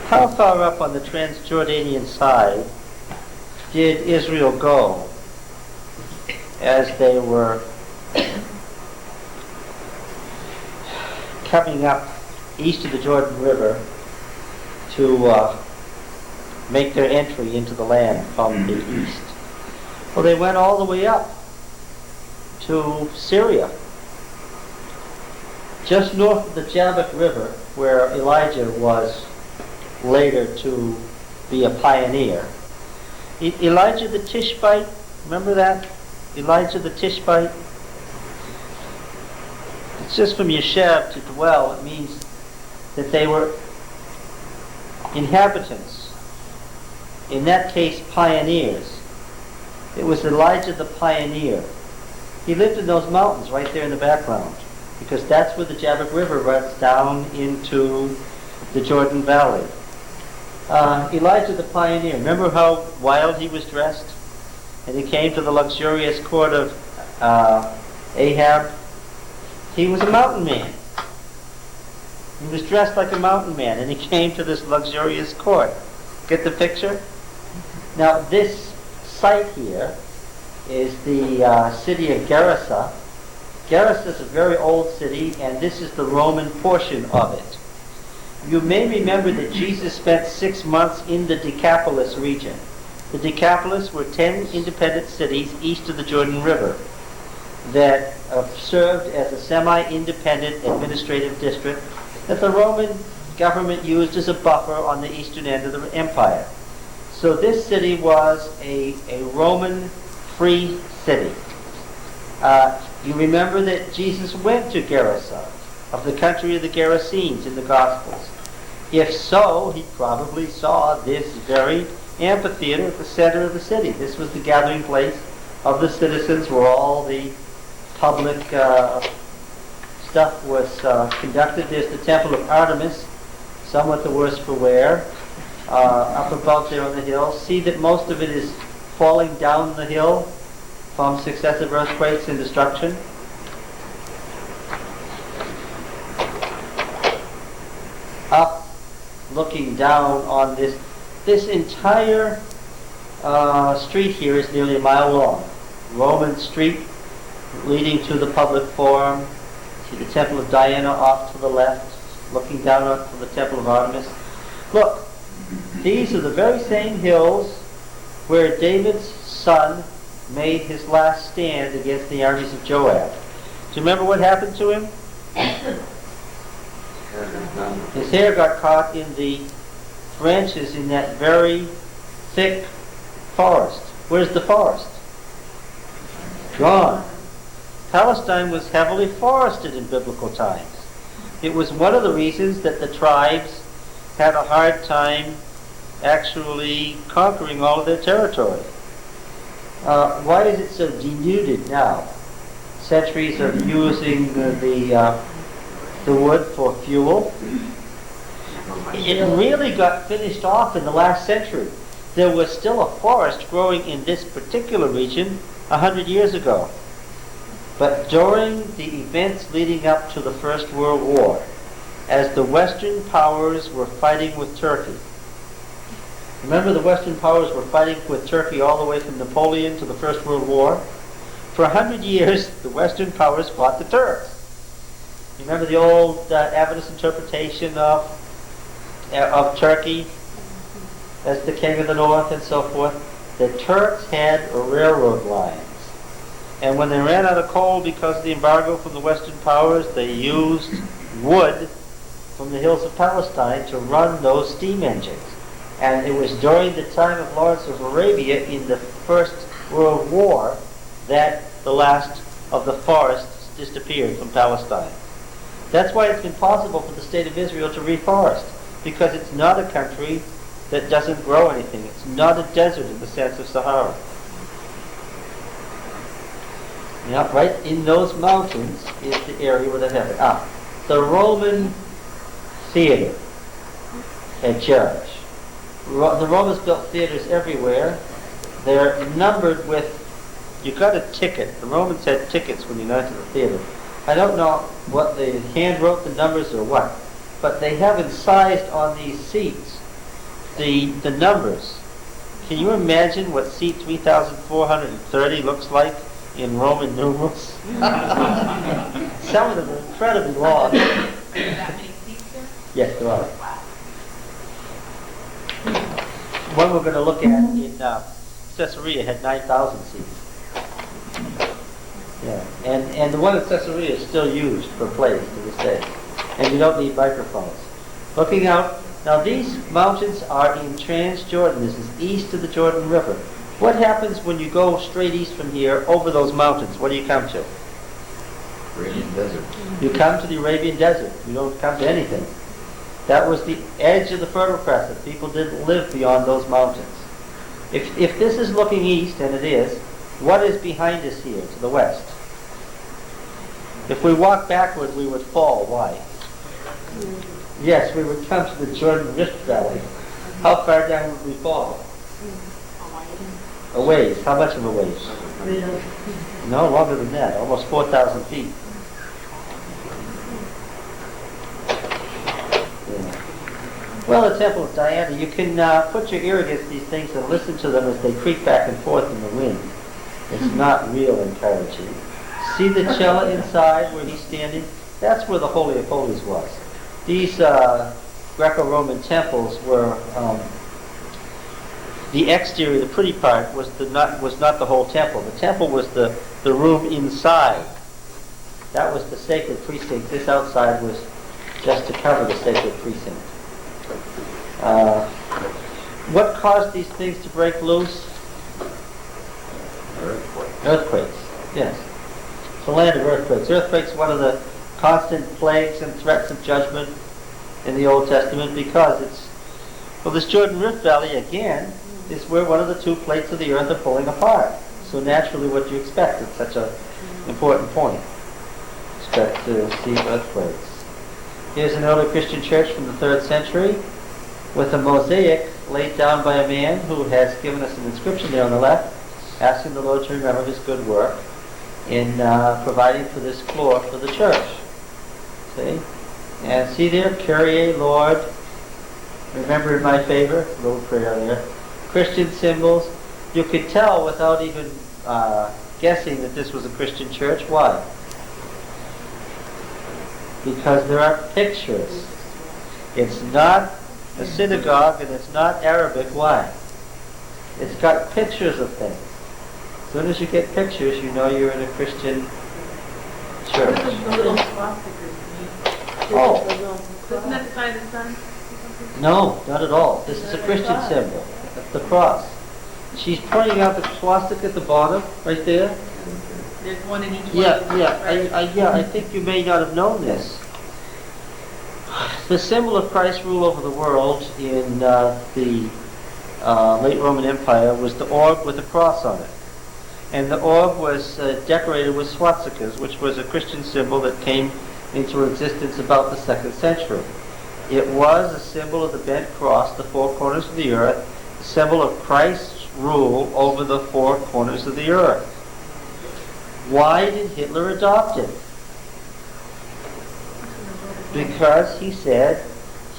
How far up on the Transjordanian side did Israel go as they were coming up east of the Jordan River to make their entry into the land from the east? Well, they went all the way up to Syria, just north of the Jabbok River, where Elijah was later to be a pioneer. Elijah the Tishbite, remember that? Elijah the Tishbite? It's just from Yeshev, to dwell. It means that they were inhabitants. In that case, pioneers. It was Elijah the pioneer. He lived in those mountains right there in the background, because that's where the Jabbok River runs down into the Jordan Valley. Elijah the pioneer, remember how wild he was dressed? And he came to the luxurious court of Ahab. He was a mountain man. He was dressed like a mountain man, and he came to this luxurious court. Get the picture? Now, this site here is the city of Geresa. Geresa is a very old city, and this is the Roman portion of it. You may remember that Jesus spent 6 months in the Decapolis region. The Decapolis were 10 independent cities east of the Jordan River that served as a semi-independent administrative district that the Roman government used as a buffer on the eastern end of the empire. So this city was a Roman free city. You remember that Jesus went to Geresa, of the country of the Gerasenes in the Gospels. If so, he probably saw this very amphitheater at the center of the city. This was the gathering place of the citizens where all the public stuff was conducted. There's the temple of Artemis, somewhat the worse for wear, up above there on the hill. See that most of it is falling down the hill from successive earthquakes and destruction. Up, looking down on this entire street here is nearly a mile long. Roman street leading to the public forum. See the temple of Diana off to the left, looking down onto the temple of Artemis. Look, these are the very same hills where David's son made his last stand against the armies of Joab. Do you remember what happened to him? His hair got caught in the branches in that very thick forest. Where's the forest? Gone. Palestine was heavily forested in biblical times. It was one of the reasons that the tribes had a hard time actually conquering all of their territory. Why is it so denuded now? Centuries of using the wood for fuel. It really got finished off in the last century. There was still a forest growing in this particular region 100 years ago. But during the events leading up to the First World War, as the Western powers were fighting with Turkey, remember the Western powers were fighting with Turkey all the way from Napoleon to the First World War? For 100 years, the Western powers fought the Turks. Remember the old Adventist interpretation of Turkey as the king of the north and so forth? The Turks had railroad lines. And when they ran out of coal because of the embargo from the Western powers, they used wood from the hills of Palestine to run those steam engines. And it was during the time of Lawrence of Arabia in the First World War that the last of the forests disappeared from Palestine. That's why it's been possible for the state of Israel to reforest, because it's not a country that doesn't grow anything. It's not a desert in the sense of Sahara. Now, right in those mountains is the area where that happened. The Roman theater at Jericho. The Romans built theaters everywhere. They're numbered with, you got a ticket. The Romans had tickets when you went to the theater. I don't know what they hand wrote the numbers or what, but they have incised on these seats the numbers. Can you imagine what seat 3,430 looks like in Roman numerals? Some of them are incredibly long. That many seats there? Yes, there are. One we're going to look at in Caesarea had 9,000 seats. Yeah, and the one in Caesarea is still used for plays to this day. And you don't need microphones. Looking out, now these mountains are in Transjordan. This is east of the Jordan River. What happens when you go straight east from here over those mountains? What do you come to? Arabian Desert. You come to the Arabian Desert. You don't come to anything. That was the edge of the Fertile Crescent. People didn't live beyond those mountains. If this is looking east, and it is, what is behind us here to the west? If we walk backward, we would fall. Why? Yes, we would come to the Jordan Rift Valley. How far down would we fall? A ways. How much of a ways? No, longer than that. Almost 4,000 feet. Yeah. Well, the Temple of Diana, you can put your ear against these things and listen to them as they creak back and forth in the wind. It's not real encouraging. See the cella inside where he's standing? That's where the Holy of Holies was. These Greco-Roman temples were the exterior, the pretty part, was not the whole temple. The temple was the room inside. That was the sacred precinct. This outside was just to cover the sacred precinct. What caused these things to break loose? Earthquakes. Yes. It's a land of earthquakes. Earthquakes are one of the constant plagues and threats of judgment in the Old Testament because this Jordan Rift Valley again is where one of the two plates of the earth are pulling apart. So naturally what you expect at such an important point. Expect to see earthquakes. Here's an early Christian church from the 3rd century with a mosaic laid down by a man who has given us an inscription there on the left, asking the Lord to remember his good work in providing for this floor for the church. See? And see there, Kyrie, Lord, remember in my favor, little prayer there. Christian symbols. You could tell without even guessing that this was a Christian church. Why? Because there are pictures. It's not a synagogue and it's not Arabic. Why? It's got pictures of things. As soon as you get pictures, you know you're in a Christian church. Oh. Isn't that the sign of the sun? No, not at all. This is a Christian symbol. That's the cross. She's pointing out the swastika at the bottom, right there. There's one in each one. I think you may not have known this. The symbol of Christ's rule over the world in the late Roman Empire was the orb with a cross on it. And the orb was decorated with swastikas, which was a Christian symbol that came into existence about the 2nd century. It was a symbol of the bent cross, the four corners of the earth, a symbol of Christ's rule over the four corners of the earth. Why did Hitler adopt it? Because he said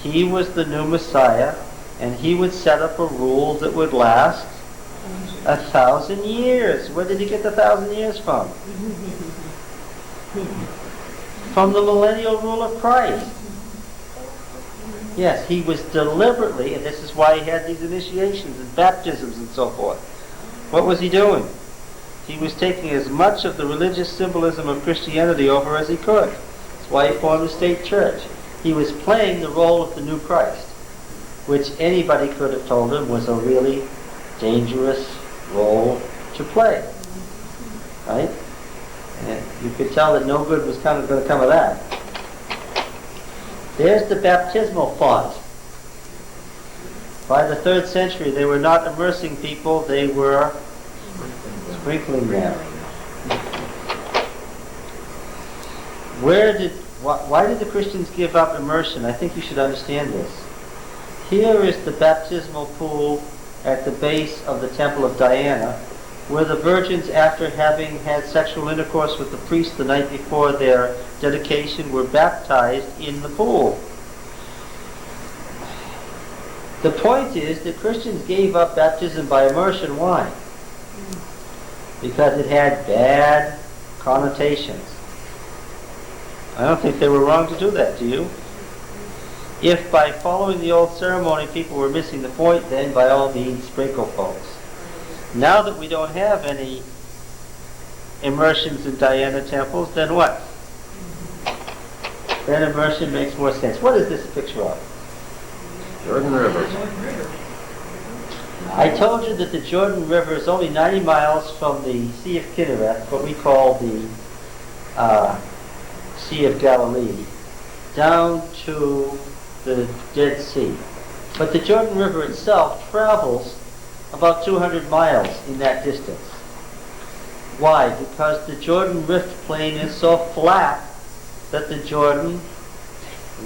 he was the new Messiah and he would set up a rule that would last 1,000 years. Where did he get the 1,000 years from? From the millennial rule of Christ. Yes, he was deliberately, and this is why he had these initiations and baptisms and so forth. What was he doing? He was taking as much of the religious symbolism of Christianity over as he could. That's why he formed a state church. He was playing the role of the new Christ, which anybody could have told him was a really dangerous role to play. Right? And you could tell that no good was going to come of that. There's the baptismal font. By the 3rd century, they were not immersing people, they were sprinkling them. Why did the Christians give up immersion? I think you should understand this. Here is the baptismal pool at the base of the Temple of Diana, where the virgins, after having had sexual intercourse with the priest the night before their dedication, were baptized in the pool. The point is that Christians gave up baptism by immersion. Why? Because it had bad connotations. I don't think they were wrong to do that, do you? If by following the old ceremony people were missing the point, then by all means sprinkle folks. Now that we don't have any immersions in Diana temples, then what? Then immersion makes more sense. What is this a picture of? Jordan River. I told you that the Jordan River is only 90 miles from the Sea of Kinnereth, what we call the Sea of Galilee, down to the Dead Sea. But the Jordan River itself travels about 200 miles in that distance. Why? Because the Jordan Rift Plain is so flat that the Jordan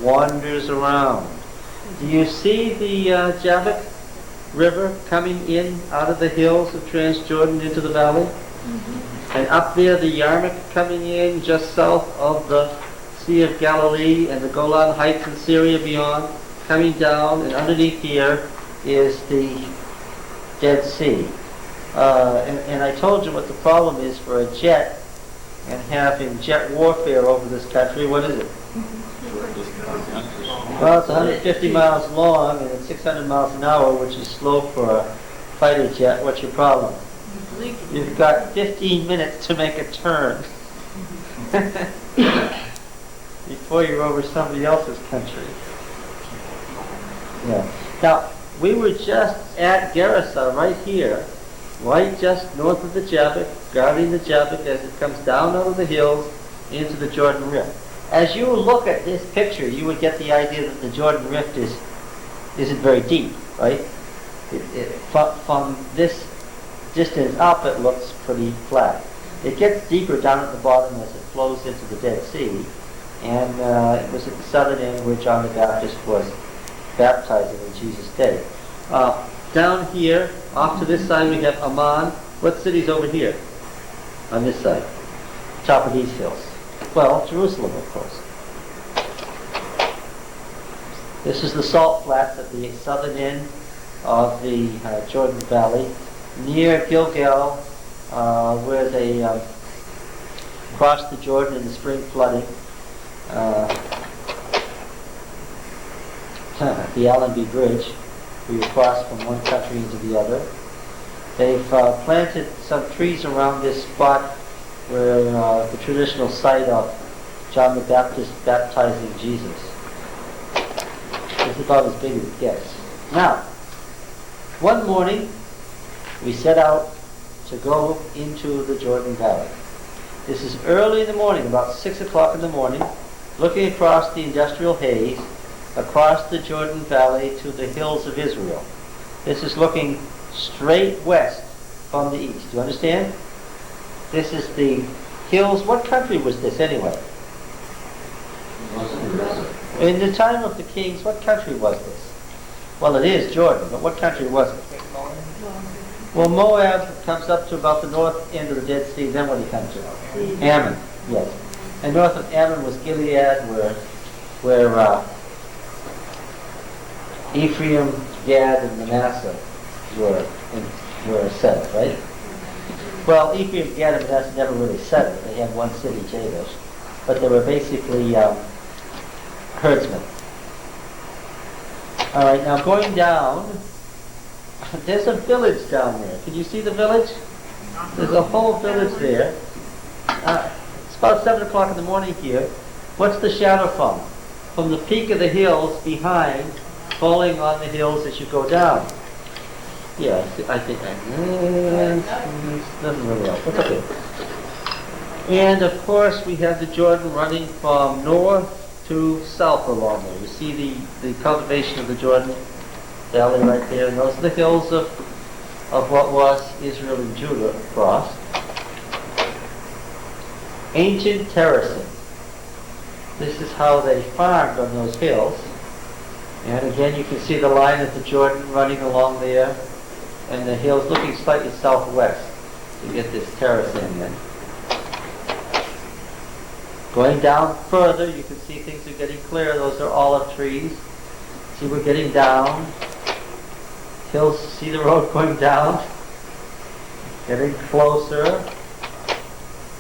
wanders around. Do you see the Jabbok River coming in out of the hills of Transjordan into the valley? Mm-hmm. And up there the Yarmuk coming in just south of the Sea of Galilee and the Golan Heights in Syria beyond, coming down, and underneath here is the Dead Sea. And I told you what the problem is for a jet and having jet warfare over this country. What is it? Well, it's 150 miles long and it's 600 miles an hour, which is slow for a fighter jet. What's your problem? You've got 15 minutes to make a turn before you're over somebody else's country. Yeah. Now, we were just at Geresa right here, right just north of the Jabbok, guarding the Jabbok as it comes down out of the hills into the Jordan Rift. As you look at this picture, you would get the idea that the Jordan Rift isn't very deep, right? From this distance up, it looks pretty flat. It gets deeper down at the bottom as it flows into the Dead Sea, and it was at the southern end where John the Baptist was baptizing in Jesus' day. Down here, off to this side, we have Amman. What city's over here? On this side, top of these hills. Well, Jerusalem, of course. This is the salt flats at the southern end of the Jordan Valley, near Gilgal, where they crossed the Jordan in the spring flooding. The Allenby Bridge, where you cross from one country into the other. They've planted some trees around this spot where the traditional site of John the Baptist baptizing Jesus. It's about as big as it gets. Now, one morning, we set out to go into the Jordan Valley. This is early in the morning, about 6 o'clock in the morning, looking across the industrial haze, across the Jordan Valley to the hills of Israel. This is looking straight west from the east. Do you understand? This is the hills. What country was this anyway? In the time of the kings, what country was this? Well, it is Jordan, but what country was it? Well, Moab comes up to about the north end of the Dead Sea. Then what do you come to? Ammon, yes. And north of Ammon was Gilead, where Ephraim, Gad, and Manasseh were settled, right? Well, Ephraim, Gad, and Manasseh never really settled. They had one city, Jabesh, but they were basically herdsmen. All right, now going down, there's a village down there. Can you see the village? There's a whole village there. It's about 7 o'clock in the morning here. What's the shadow from? From the peak of the hills behind, falling on the hills as you go down. Yeah, I think doesn't really help. That's okay. And of course, we have the Jordan running from north to south along there. You see the cultivation of the Jordan Valley right there, and those are the hills of what was Israel and Judah across. Ancient terracing. This is how they farmed on those hills. And again, you can see the line of the Jordan running along there, and the hills looking slightly southwest to get this terracing in. Going down further, you can see things are getting clear. Those are olive trees. See, we're getting down See the road going down, getting closer,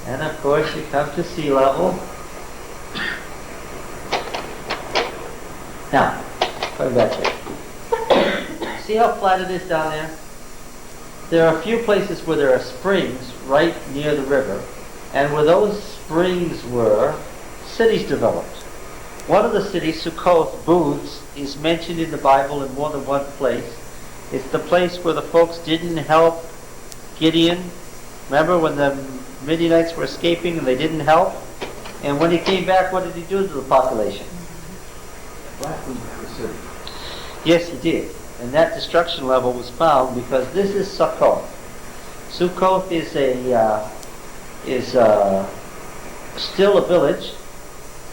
and of course you come to sea level. Now, going back here. See how flat it is down there? There are a few places where there are springs right near the river, and where those springs were, cities developed. One of the cities, Sukkoth, booths, is mentioned in the Bible in more than one place. It's the place where the folks didn't help Gideon. Remember when the Midianites were escaping and they didn't help? And when he came back, what did he do to the population? Flattened the city. Yes, he did. And that destruction level was found because this is Sukkoth. Sukkoth is still a village,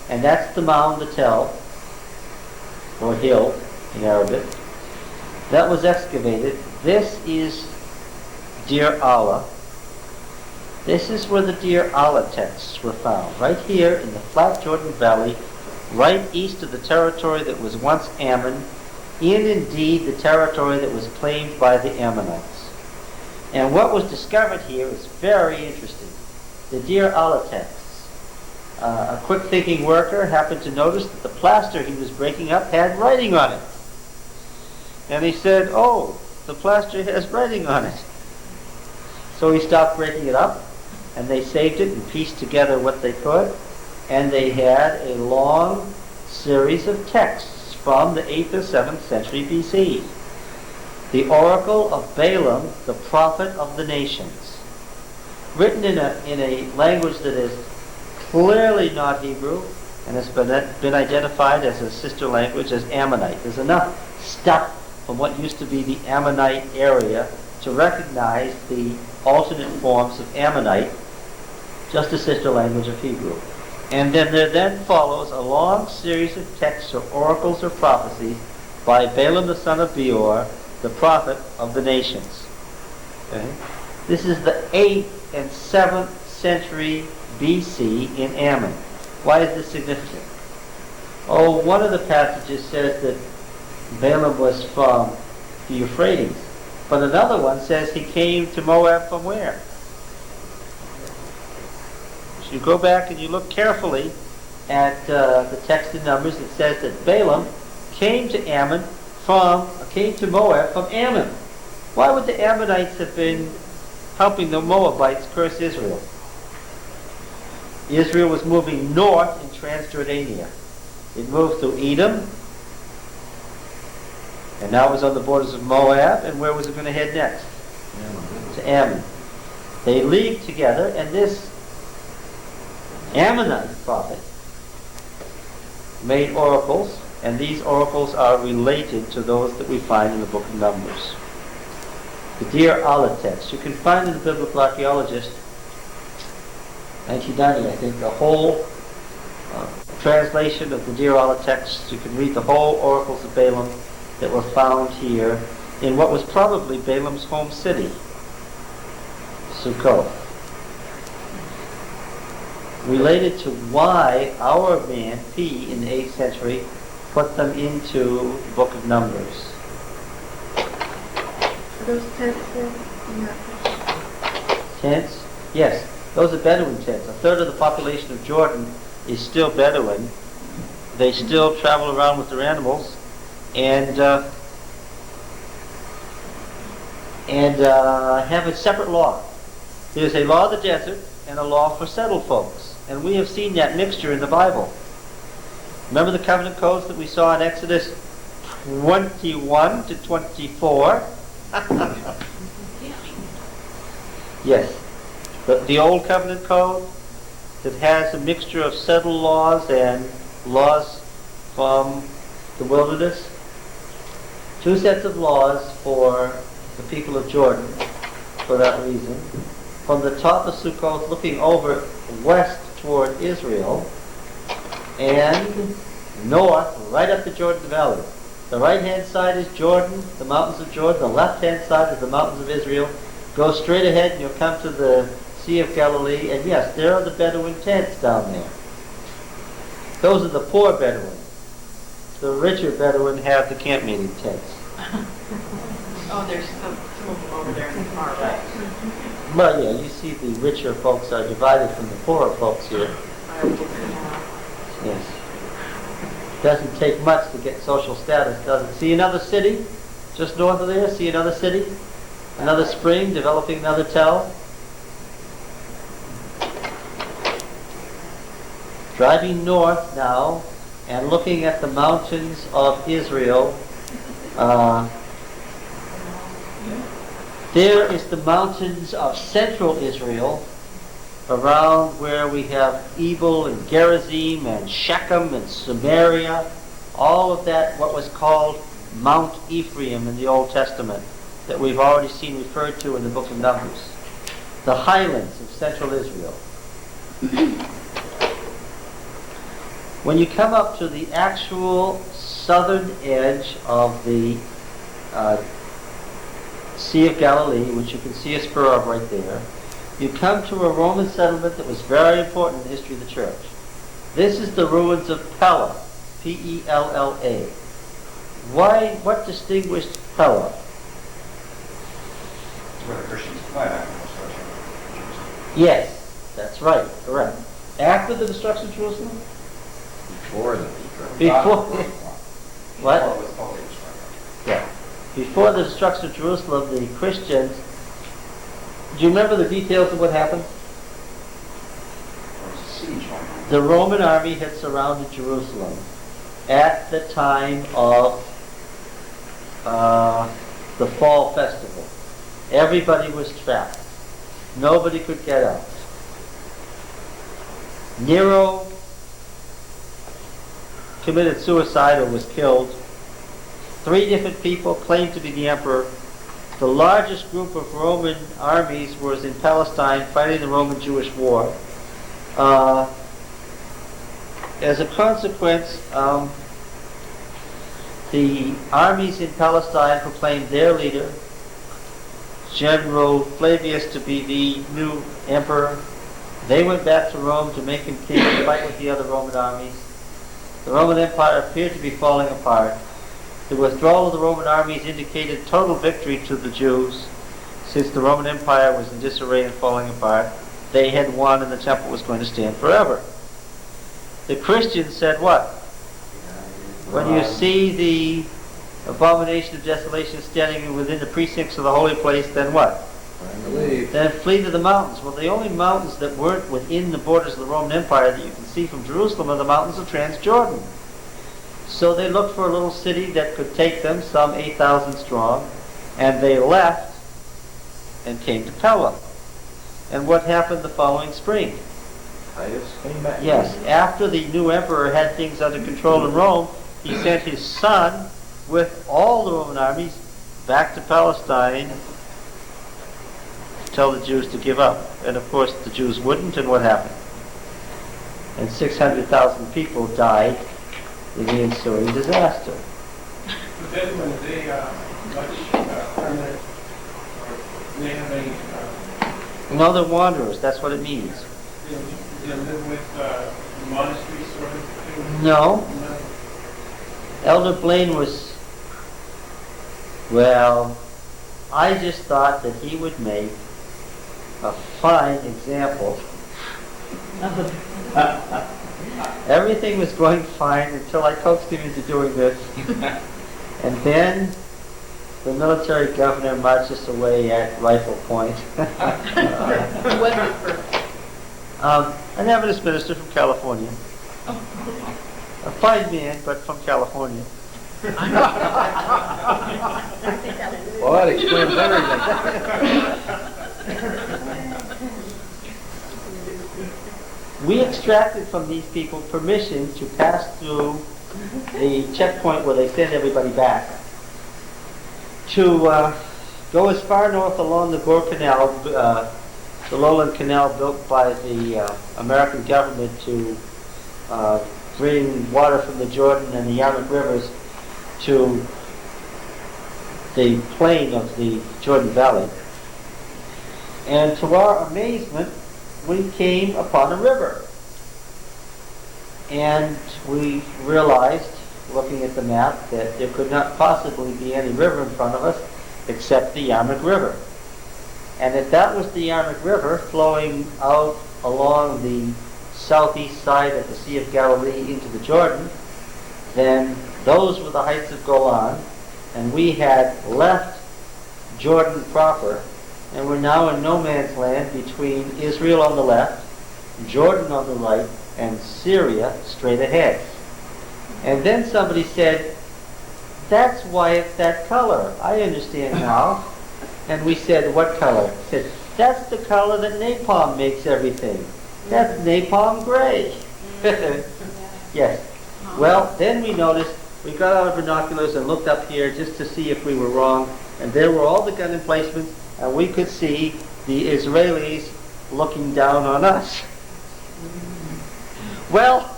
and that's the mound to tell, or hill in Arabic. That was excavated. This is Deir Allah. This is where the Deir Allah texts were found, right here in the flat Jordan Valley, right east of the territory that was once Ammon, in indeed the territory that was claimed by the Ammonites. And what was discovered here is very interesting. The Deir Allah texts. A quick thinking worker happened to notice that the plaster he was breaking up had writing on it. And he said, "Oh, the plaster has writing on it." So he stopped breaking it up, and they saved it and pieced together what they could, and they had a long series of texts from the 8th or 7th century BC. The Oracle of Balaam, the prophet of the nations, written in a language that is clearly not Hebrew and has been identified as a sister language as Ammonite. There's enough stuff from what used to be the Ammonite area to recognize the alternate forms of Ammonite, just a sister language of Hebrew. And then there follows a long series of texts or oracles or prophecies by Balaam the son of Beor, the prophet of the nations. Okay? This is the 8th and 7th century BC in Ammon. Why is this significant? Oh, one of the passages says that Balaam was from the Euphrates, but another one says he came to Moab from where? So you go back and you look carefully at the text in Numbers. It says that Balaam came to Moab from Ammon. Why would the Ammonites have been helping the Moabites curse Israel? Israel was moving north in Transjordania. It moved through Edom, and now it was on the borders of Moab, and where was it going to head next? To Ammon. They leagued together, and this Ammonite prophet made oracles, and these oracles are related to those that we find in the book of Numbers. The Deir Allah text. You can find in the Biblical Archaeologist, 1990, I think, the whole translation of the Deir Allah text. You can read the whole oracles of Balaam that were found here in what was probably Balaam's home city, Sukkoth. Related to why our man, P, in the 8th century, put them into the book of Numbers. Are those tents there? Yeah. Tents? Yes. Those are Bedouin tents. A third of the population of Jordan is still Bedouin. They still travel around with their animals and have a separate law. There's a law of the desert and a law for settled folks. And we have seen that mixture in the Bible. Remember the covenant codes that we saw in Exodus 21 to 24? Yes. The Old Covenant Code that has a mixture of settled laws and laws from the wilderness. 2 sets of laws for the people of Jordan for that reason. From the top of Sukkoth looking over west toward Israel and north right up the Jordan Valley. The right-hand side is Jordan, the mountains of Jordan. The left-hand side is the mountains of Israel. Go straight ahead and you'll come to the Sea of Galilee, and yes, there are the Bedouin tents down there. Those are the poor Bedouin. The richer Bedouin have the camp meeting tents. Oh, there's some of them over there in the far right. Well, yeah, you see the richer folks are divided from the poorer folks here. Yes. Doesn't take much to get social status, does it? See another city just north of there? See another city? Another spring, developing another tell? Driving north now and looking at the mountains of Israel, there is the mountains of central Israel, around where we have Ebal and Gerizim and Shechem and Samaria, all of that, what was called Mount Ephraim in the Old Testament, that we've already seen referred to in the book of Numbers. The highlands of central Israel. When you come up to the actual southern edge of the Sea of Galilee, which you can see a spur of right there, you come to a Roman settlement that was very important in the history of the church. This is the ruins of Pella, P-E-L-L-A. What distinguished Pella? Where the Christians fled after the destruction of Jerusalem. Yes, that's right, correct. After the destruction of Jerusalem? Before the What? Before it was totally destroyed. Yeah. Before the destruction of Jerusalem, the Christians, do you remember the details of what happened? There was a siege going on. The Roman army had surrounded Jerusalem at the time of the fall festival. Everybody was trapped. Nobody could get out. Nero committed suicide or was killed. 3 different people claimed to be the emperor. The largest group of Roman armies was in Palestine fighting the Roman-Jewish war. As a consequence, the armies in Palestine proclaimed their leader, General Flavius, to be the new emperor. They went back to Rome to make him king to fight with the other Roman armies. The Roman Empire appeared to be falling apart. The withdrawal of the Roman armies indicated total victory to the Jews. Since the Roman Empire was in disarray and falling apart, they had won and the temple was going to stand forever. The Christians said what? When you see the abomination of desolation standing within the precincts of the holy place, then what? Then flee to the mountains. Well, the only mountains that weren't within the borders of the Roman Empire that you can see from Jerusalem are the mountains of Transjordan. So they looked for a little city that could take them, some 8,000 strong, and they left and came to Pella. And what happened the following spring? Titus came back. Yes, after the new emperor had things under control in Rome, he sent his son with all the Roman armies back to Palestine to tell the Jews to give up. And of course the Jews wouldn't, and what happened? And 600,000 people died in the ensuing disaster. But then when they much permanent, or they have any, No, they're wanderers, that's what it means. they live with monasteries sort of thing? No. Elder Blaine was, well, I just thought that he would make a fine example. Everything was going fine until I coaxed him into doing this. And then the military governor marches away at rifle point. An Adventist minister from California. A fine man, but from California. Well, that explains everything. We extracted from these people permission to pass through the checkpoint where they send everybody back, to go as far north along the Gore Canal, the lowland canal built by the American government to bring water from the Jordan and the Yarmouth rivers to the plain of the Jordan Valley. And to our amazement, we came upon a river. And we realized, looking at the map, that there could not possibly be any river in front of us except the Yarmuk River. And if that was the Yarmuk River flowing out along the southeast side of the Sea of Galilee into the Jordan, then those were the heights of Golan, and we had left Jordan proper, and we're now in no man's land between Israel on the left, Jordan on the right, and Syria straight ahead. And then somebody said, that's why it's that color. I understand now. And we said, what color? He said, that's the color that napalm makes everything. That's napalm gray. Yes. Well, then we noticed, we got out our binoculars and looked up here just to see if we were wrong. And there were all the gun emplacements, and we could see the Israelis looking down on us. Well,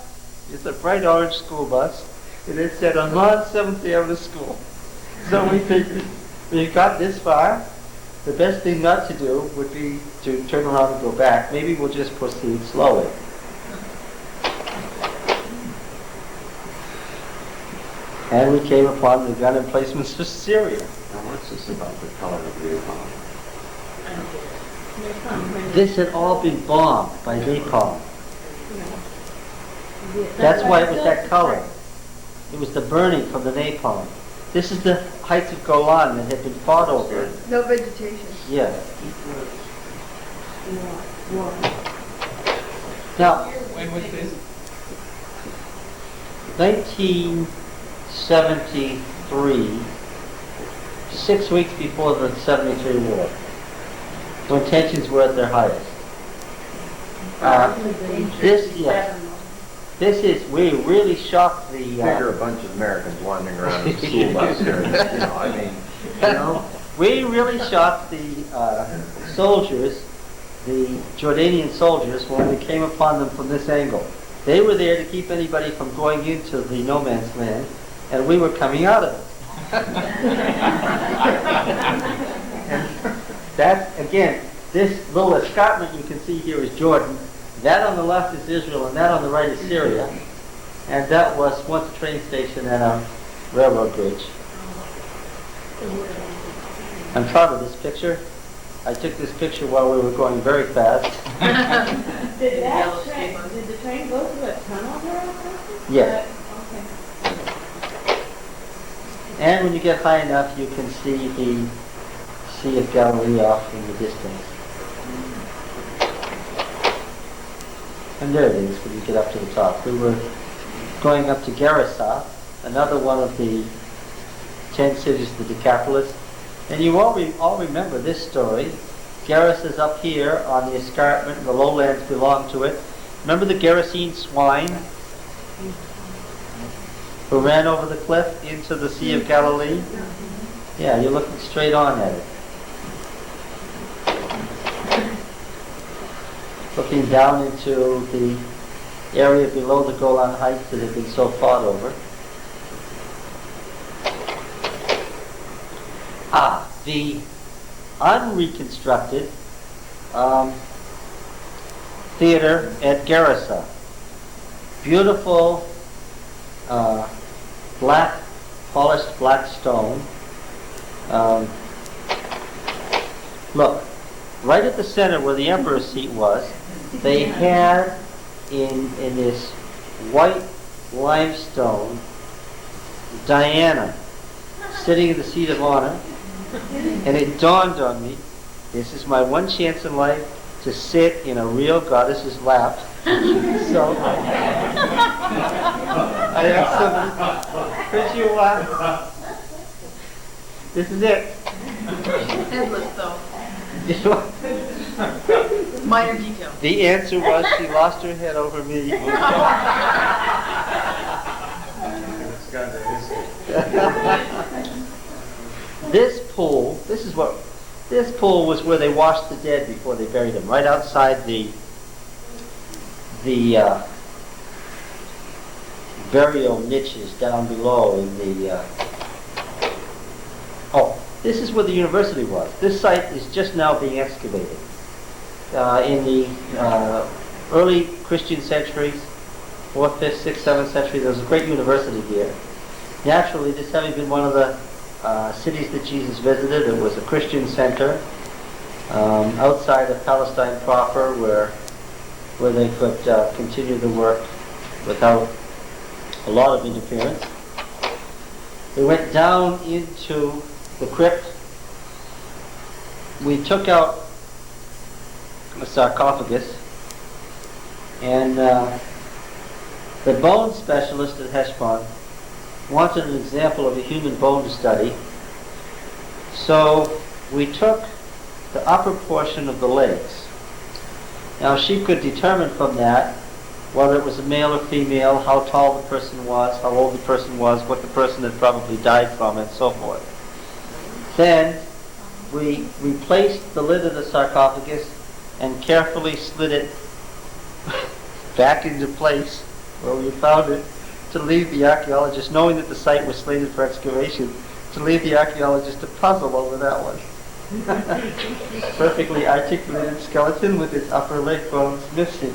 it's a bright orange school bus, and it said, Amman 7th Day Avenue School. So we figured, we got this far. The best thing not to do would be to turn around and go back. Maybe we'll just proceed slowly. And we came upon the gun emplacements of Syria. Now what's this about the color of the napalm? This had all been bombed by napalm. That's why it was that color. It was the burning from the napalm. This is the heights of Golan that had been fought over. No vegetation. Yeah. Now, When was this? 1973, 6 weeks before the 73 war, when tensions were at their highest. We really shocked the... Figure a bunch of Americans wandering around in a school bus here. We really shocked the soldiers, the Jordanian soldiers, when we came upon them from this angle. They were there to keep anybody from going into the no man's land, and we were coming out of it. And that, again, this little escarpment you can see here is Jordan. That on the left is Israel, and that on the right is Syria. And that was once a train station and a railroad bridge. I'm proud of this picture. I took this picture while we were going very fast. Did the train go through a tunnel there or something? Yes. Okay. And when you get high enough, you can see the Sea of Galilee off in the distance. And there it is when you get up to the top. We were going up to Geresa, another one of the 10 cities of the Decapolis. And you all remember this story. Geresa's up here on the escarpment, and the lowlands belong to it. Remember the Gerasene swine who ran over the cliff into the Sea of Galilee? Yeah, you're looking straight on at it. Looking down into the area below the Golan Heights that have been so fought over. The unreconstructed theater at Geresa. Beautiful polished black stone. Look, right at the center where the emperor's seat was, they had in this white limestone Diana sitting in the seat of honor, and it dawned on me, this is my one chance in life to sit in a real goddess's lap. So I asked somebody, could you this is it. Headless though. Minor detail. The answer was she lost her head over me. This pool was where they washed the dead before they buried them, right outside the burial niches down below in the this is where the university was. This site is just now being excavated. In the early Christian centuries, 4th, 5th, 6th, 7th century, there was a great university here. Naturally, this having been one of the cities that Jesus visited. It was a Christian center outside of Palestine proper, where they could continue the work without a lot of interference. We went down into the crypt. We took out a sarcophagus, and the bone specialist at Heshbon wanted an example of a human bone to study. So we took the upper portion of the legs. Now she could determine from that whether it was a male or female, how tall the person was, how old the person was, what the person had probably died from, and so forth. Then we replaced the lid of the sarcophagus and carefully slid it back into place where we found it, to leave the archaeologist, knowing that the site was slated for excavation, to leave the archaeologist to puzzle over that one. Perfectly articulated skeleton with its upper leg bones missing.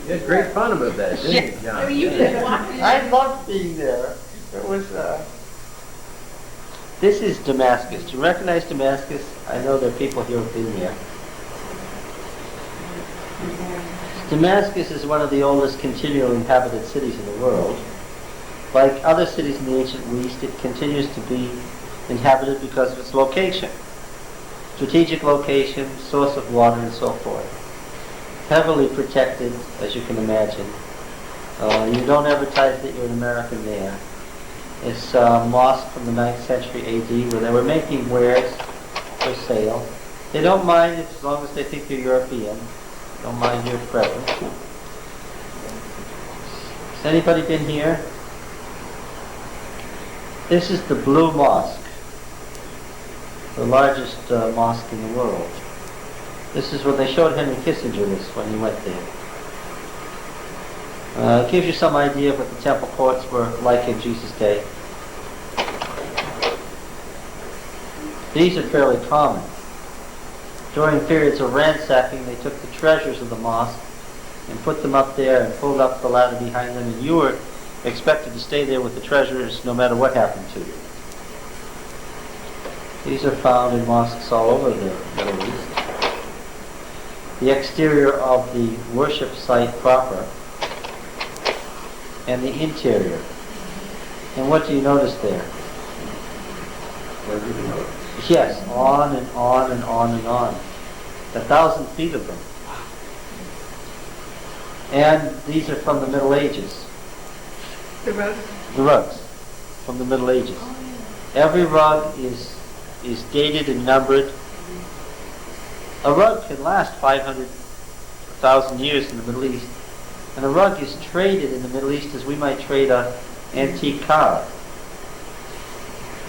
You had great fun about that, didn't you, John? I mean, you just walked in. I loved being there. It was. This is Damascus. Do you recognize Damascus? I know there are people here who've been there. Damascus is one of the oldest continually inhabited cities in the world. Like other cities in the ancient East, it continues to be inhabited because of its location. Strategic location, source of water, and so forth. Heavily protected, as you can imagine. You don't advertise that you're an American there. It's a mosque from the 9th century AD where they were making wares for sale. They don't mind it as long as they think you're European. They don't mind your presence. Has anybody been here? This is the Blue Mosque, the largest mosque in the world. This is what they showed Henry Kissinger this when he went there. It gives you some idea of what the temple courts were like in Jesus' day. These are fairly common. During periods of ransacking, they took the treasures of the mosque and put them up there and pulled up the ladder behind them, and you were expected to stay there with the treasures no matter what happened to you. These are found in mosques all over the Middle East. The exterior of the worship site proper, and the interior. And what do you notice there? Yes, on and on and on and on. 1,000 feet of them. And these are from the Middle Ages. The rugs? The rugs from the Middle Ages. Every rug is dated and numbered. A rug can last 500,000 years in the Middle East. And a rug is traded in the Middle East as we might trade an antique car.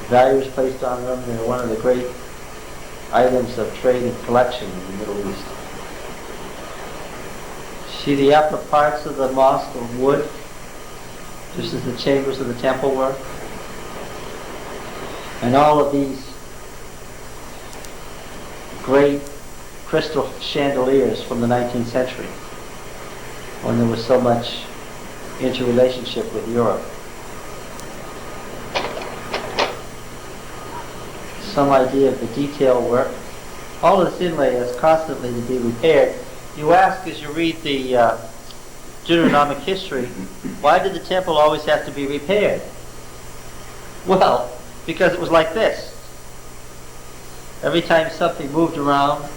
Value is placed on them. They're one of the great items of trade and collection in the Middle East. See the upper parts of the mosque of wood, just as the chambers of the temple were. And all of these great crystal chandeliers from the 19th century, when there was so much interrelationship with Europe. Some idea of the detail work. All of this inlay is constantly to be repaired. You ask as you read the Deuteronomic history, why did the temple always have to be repaired? Well, because it was like this. Every time something moved around,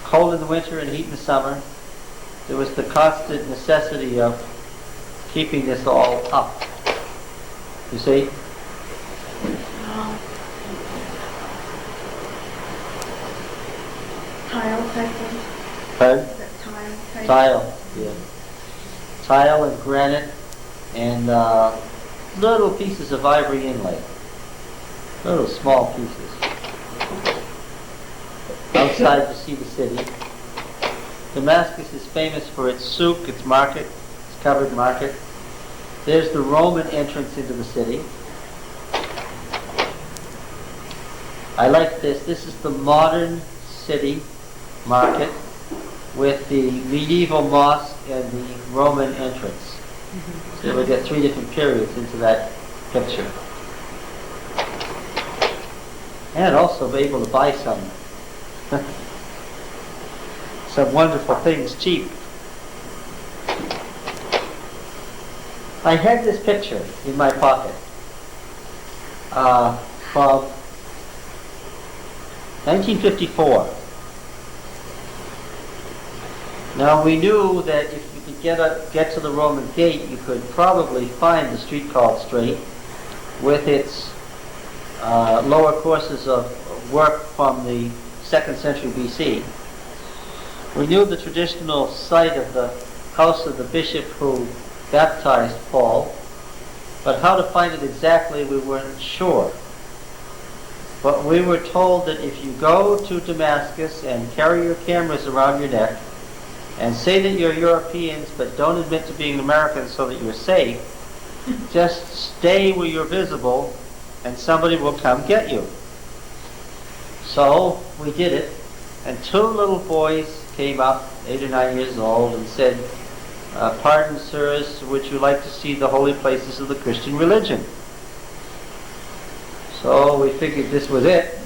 cold in the winter and heat in the summer, there was the constant necessity of keeping this all up. You see? Tile type thing? Pardon? Is that tile type? Tile, yeah. Tile and granite and little pieces of ivory inlay. Little small pieces. Outside you see the city. Damascus is famous for its souk, its market, its covered market. There's the Roman entrance into the city. I like this. This is the modern city market. with the medieval mosque and the Roman entrance. So you'll get 3 different periods into that picture. And also be able to buy some wonderful things cheap. I had this picture in my pocket from 1954. Now we knew that if you could get to the Roman gate, you could probably find the street called Straight with its lower courses of work from the 2nd century BC. We knew the traditional site of the house of the bishop who baptized Paul, but how to find it exactly we weren't sure. But we were told that if you go to Damascus and carry your cameras around your neck and say that you're Europeans but don't admit to being Americans so that you're safe, just stay where you're visible and somebody will come get you. So we did it, and 2 little boys came up, 8 or 9 years old, and said, "Pardon, sirs, would you like to see the holy places of the Christian religion?" So we figured this was it,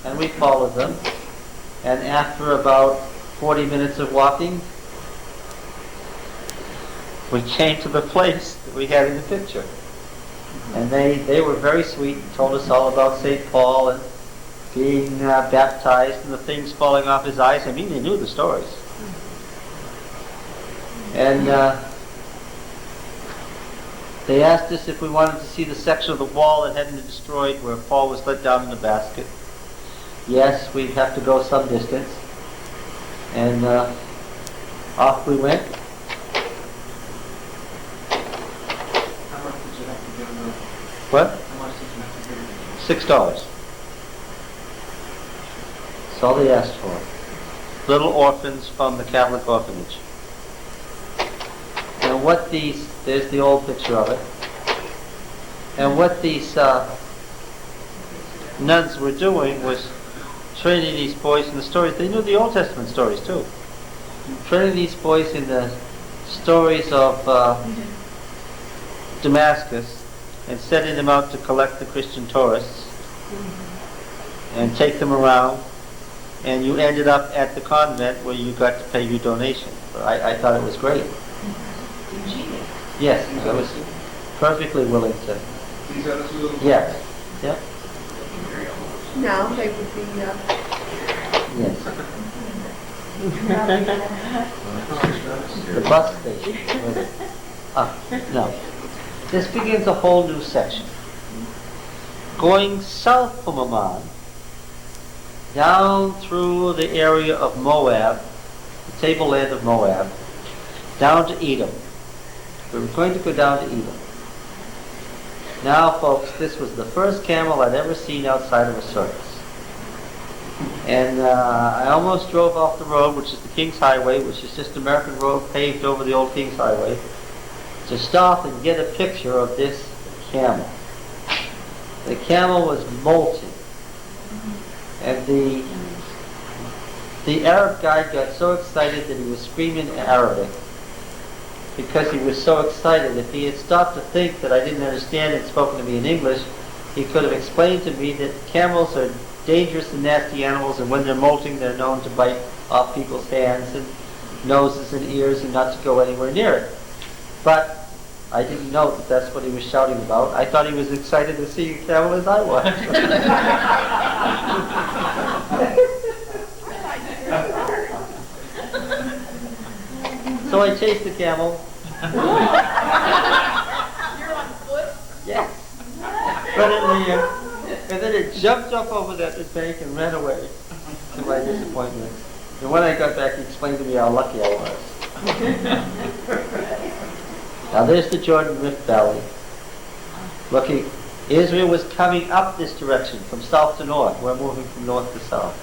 and we followed them. And after about 40 minutes of walking, we came to the place that we had in the picture. And they were very sweet and told us all about St. Paul and being baptized and the things falling off his eyes. I mean, they knew the stories. And they asked us if we wanted to see the section of the wall that hadn't been destroyed where Paul was let down in the basket. Yes, we'd have to go some distance. And off we went. How much did you have to give them? What? How much did you have to give them? $6. That's all they asked for. Little orphans from the Catholic orphanage. And what these, there's the old picture of it. And what these nuns were doing was training these boys in the stories. They knew the Old Testament stories too. Training these boys in the stories of Damascus and setting them out to collect the Christian tourists and take them around. And you ended up at the convent where you got to pay your donation. I thought it was great. Yes, I was perfectly willing to. These are the 2 little. Yes. Yep. Now they would be, Yes. The bus station. No. This begins a whole new section. Going south from Amman, down through the area of Moab, the tableland of Moab, down to Edom. We were going to go down to Edom. Now, folks, this was the first camel I'd ever seen outside of a circus. And I almost drove off the road, which is the King's Highway, which is just American road paved over the old King's Highway, to stop and get a picture of this camel. The camel was molting. And the Arab guide got so excited that he was screaming in Arabic because he was so excited. If he had stopped to think that I didn't understand and spoken to me in English, he could have explained to me that camels are dangerous and nasty animals, and when they're molting, they're known to bite off people's hands and noses and ears and not to go anywhere near it. But I didn't know that that's what he was shouting about. I thought he was excited to see a camel as I was. So I chased the camel. You're on foot? Yes. But and then it jumped up over that bank and ran away, to my disappointment. And when I got back, he explained to me how lucky I was. Now there's the Jordan Rift Valley. Looking, Israel was coming up this direction from south to north. We're moving from north to south.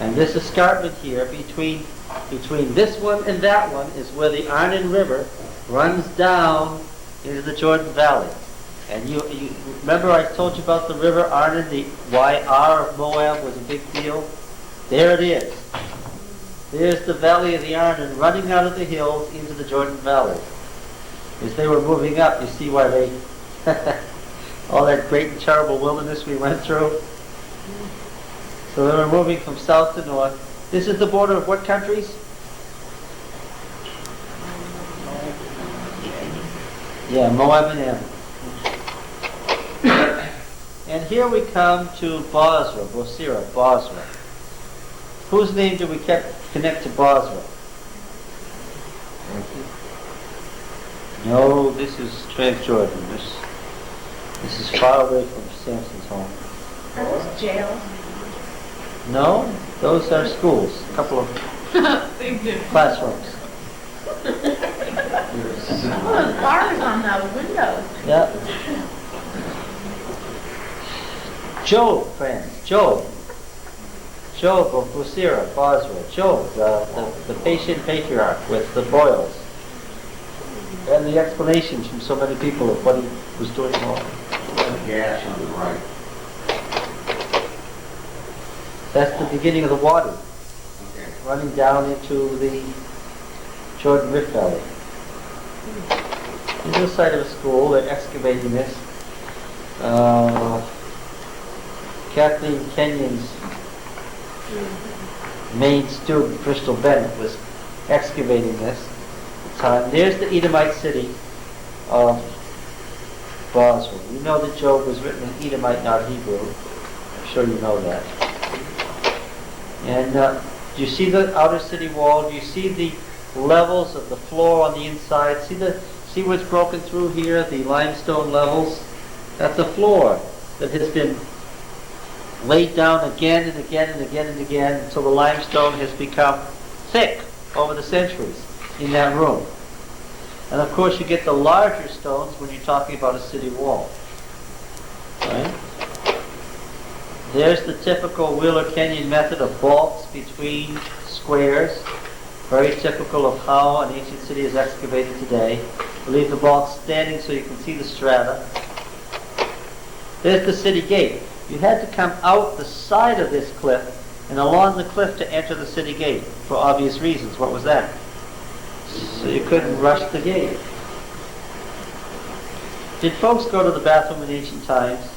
And this escarpment here between this one and that one is where the Arnon River runs down into the Jordan Valley. And you remember I told you about the river Arnon, why R of Moab was a big deal? There it is. There's the valley of the Arnon running out of the hills into the Jordan Valley. As they were moving up, you see why they, all that great and terrible wilderness we went through. So they were moving from south to north. This is the border of what countries? Yeah, Moab and Ammon. And here we come to Bozra. Whose name do we connect to Bozra? No, this is Transjordan. This is far away from Samson's home. Are those jails? No, those are schools. A couple of classrooms. Oh, those bars on the windows. Yeah. Job, friends. Job of Bozra. Job, the patient patriarch with the boils. And the explanations from so many people of what he was doing wrong. Gas on the right. That's the beginning of the water Okay. running down into the Jordan Rift Valley. This is the site of a school. They're excavating this. Kathleen Kenyon's main student, Crystal Bennett, was excavating this. There's the Edomite city of Bosra. You know that Job was written in Edomite, not Hebrew. I'm sure you know that. And do you see the outer city wall? Do you see the levels of the floor on the inside? See what's broken through here? The limestone levels? That's the floor that has been laid down again and again and again and again until the limestone has become thick over the centuries in that room. And of course you get the larger stones when you're talking about a city wall. Right? There's the typical Wheeler Canyon method of vaults between squares. Very typical of how an ancient city is excavated today. We leave the vaults standing so you can see the strata. There's the city gate. You had to come out the side of this cliff and along the cliff to enter the city gate for obvious reasons. What was that? So you couldn't rush the gate. Did folks go to the bathroom in ancient times?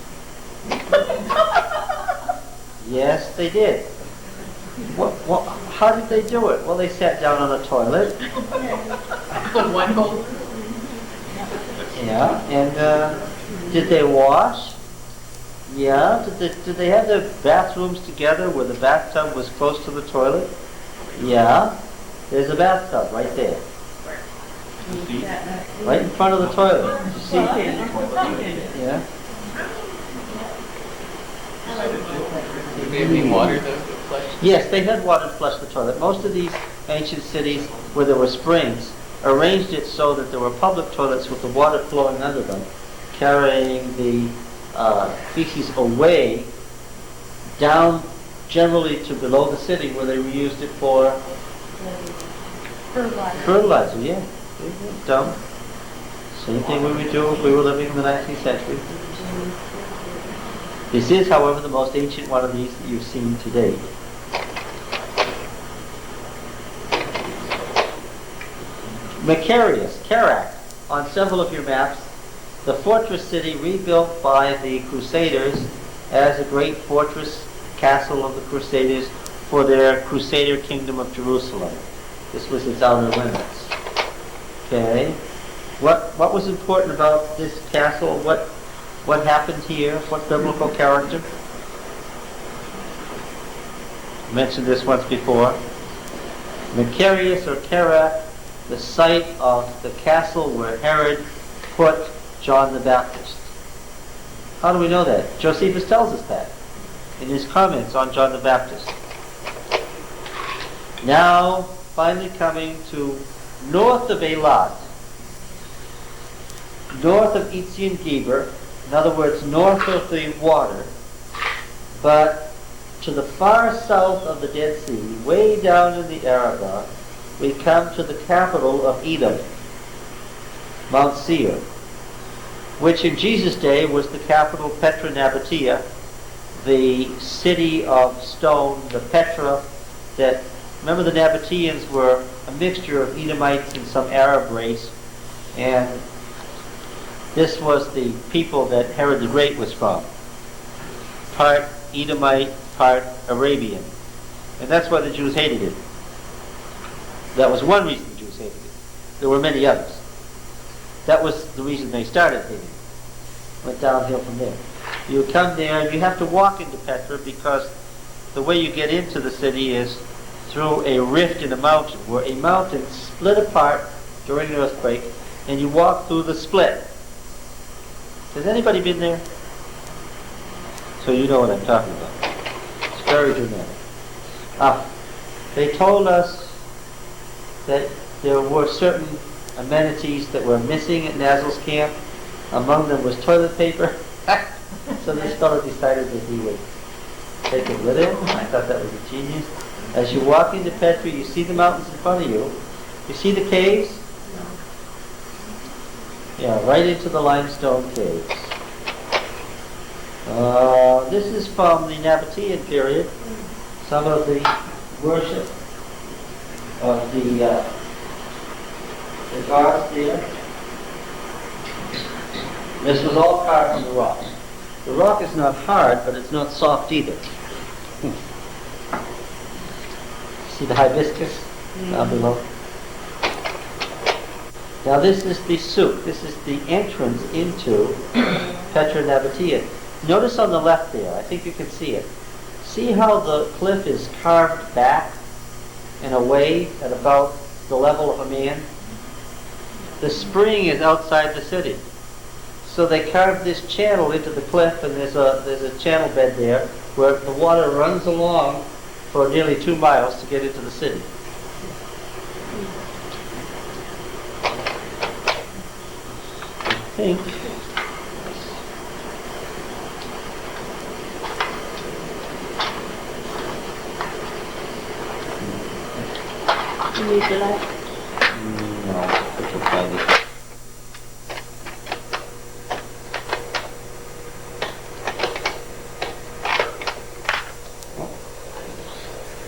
Yes, they did. How did they do it? Well, they sat down on a toilet. One hole. Yeah, and did they wash? Yeah. Did they have their bathrooms together where the bathtub was close to the toilet? Yeah. There's a bathtub right there. Right in front of the toilet. You see? Yeah. Did they have any water to flush? Yes, they had water to flush the toilet. Most of these ancient cities where there were springs arranged it so that there were public toilets with the water flowing under them, carrying the feces away down generally to below the city where they reused it for fertilizer. Yeah. Dumb. Same thing we would do if we were living in the 19th century. This is, however, the most ancient one of these that you've seen to date. Kerak, on several of your maps, the fortress city rebuilt by the Crusaders as a great fortress castle of the Crusaders for their Crusader kingdom of Jerusalem. This was its outer limits. Okay. What was important about this castle? What happened here? What biblical character? I mentioned this once before. Macarius or Kerak, the site of the castle where Herod put John the Baptist. How do we know that? Josephus tells us that in his comments on John the Baptist. Now, finally coming to north of Eilat, north of Etzion Geber, in other words, north of the water, but to the far south of the Dead Sea, way down in the Arabah, we come to the capital of Edom, Mount Seir, which in Jesus' day was the capital Petra Nabatea, the city of stone, the Petra that Remember, the Nabateans were a mixture of Edomites and some Arab race, and this was the people that Herod the Great was from. Part Edomite, part Arabian. And that's why the Jews hated it. That was one reason the Jews hated it. There were many others. That was the reason they started hating it. Went downhill from there. You come there, and you have to walk into Petra because the way you get into the city is through a rift in a mountain, where a mountain split apart during an earthquake, and you walk through the split. Has anybody been there? So you know what I'm talking about. It's very dramatic. They told us that there were certain amenities that were missing at Nazel's camp. Among them was toilet paper. So this fellow decided that he would take it with him. I thought that was a genius. As you walk into Petra, you see the mountains in front of you. You see the caves? Yeah, right into the limestone caves. This is from the Nabatean period. Some of the worship of the gods there. This was all carved from the rock. The rock is not hard, but it's not soft either. See the hibiscus down below? Now this is the souk. This is the entrance into Petra Nabatean. Notice on the left there, I think you can see it. See how the cliff is carved back and away at about the level of a man? The spring is outside the city. So they carved this channel into the cliff, and there's a channel bed there where the water runs along for nearly 2 miles to get into the city. I think You need the light. no, I can find it.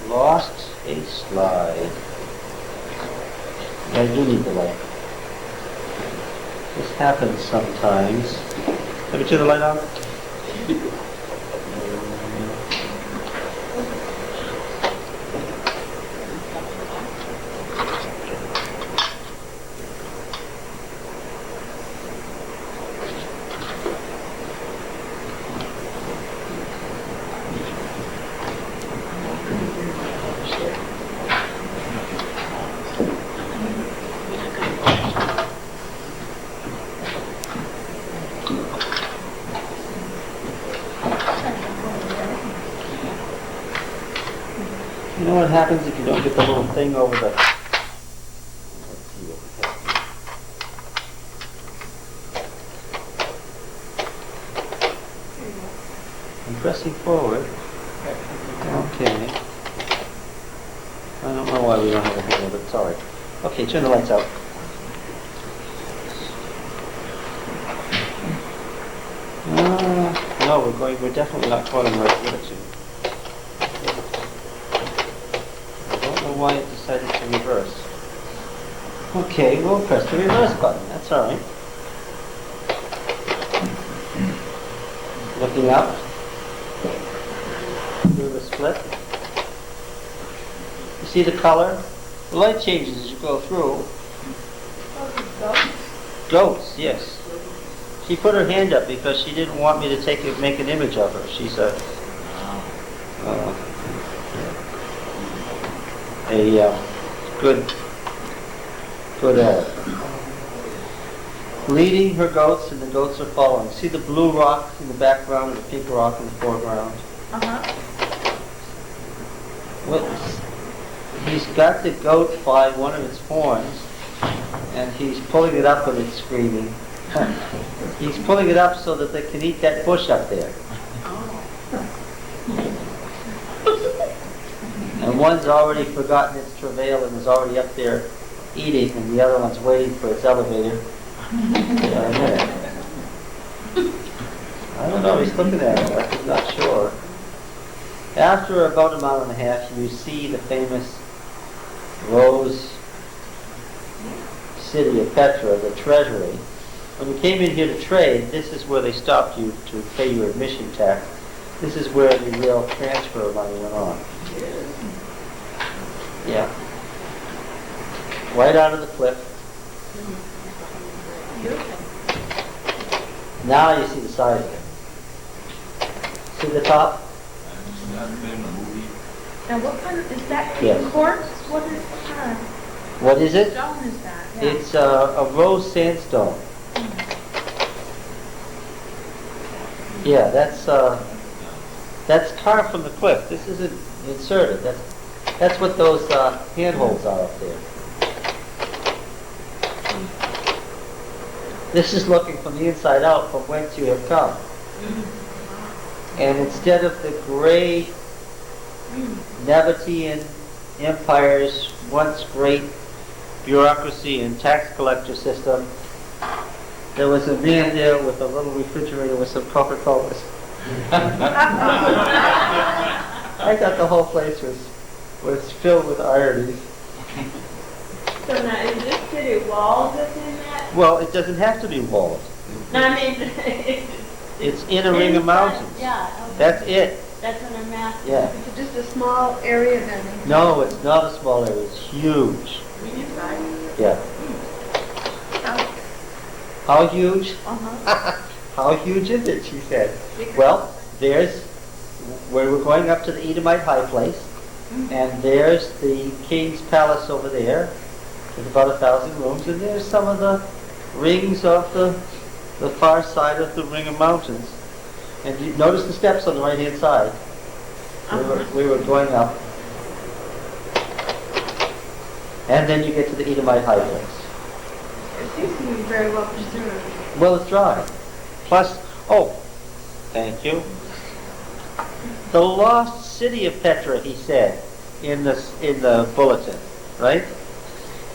Lost a slide. I do need the light. This happens sometimes. Have you turned the light on? You know what happens if you don't get the little thing over the... Let's see what happens. I'm pressing forward. Okay. I don't know why we don't have a thing with it. Sorry. Okay, turn the lights out. No, we're definitely not going in the right direction. Why it decided to reverse. Okay, we'll press the reverse button. That's all right. Looking up through the split. You see the color? The light changes as you go through. Goats, yes. She put her hand up because she didn't want me to make an image of her. She's a good leading her goats, and the goats are following. See the blue rock in the background and the pink rock in the foreground? Well, he's got the goat by one of its horns, and he's pulling it up and it's screaming. He's pulling it up so that they can eat that bush up there. And one's already forgotten its travail and is already up there eating, and the other one's waiting for its elevator. I don't know, he's looking at it, I'm not sure. After about a mile and a half, you see the famous Rose city of Petra, the treasury. When you came in here to trade, this is where they stopped you to pay your admission tax. This is where the real transfer of money went on. Yeah. Right out of the cliff. Now you see the size of it. See the top? And what kind of, is that Yes. quartz? What is that? What is it? Stone is that? Yeah. It's a rose sandstone. Yeah, that's carved from the cliff. This isn't inserted. That's what those handholds are up there. This is looking from the inside out from whence you have come. And instead of the great Nabatean empire's once great bureaucracy and tax collector system, there was a man there with a little refrigerator with some Coca-Colas. I thought the whole place was filled with ironies. So now, is this city walled within that? Well, it doesn't have to be walled. No, I mean, It's in a ring of mountains. Yeah. Okay. That's it. That's what I'm asking. Yeah. Is it just a small area then? No, it's not a small area. It's huge. Yeah. How huge? How huge is it? She said. Well, there's where we're going up to the Edomite high place, and there's the king's palace over there. There's about 1,000 rooms, and there's some of the rings of the far side of the ring of mountains. And you notice the steps on the right-hand side. We were going up. And then you get to the Edomite high place. It seems to be very well preserved. Well, it's dry. Plus, thank you. The lost city of Petra, he said in the bulletin, right?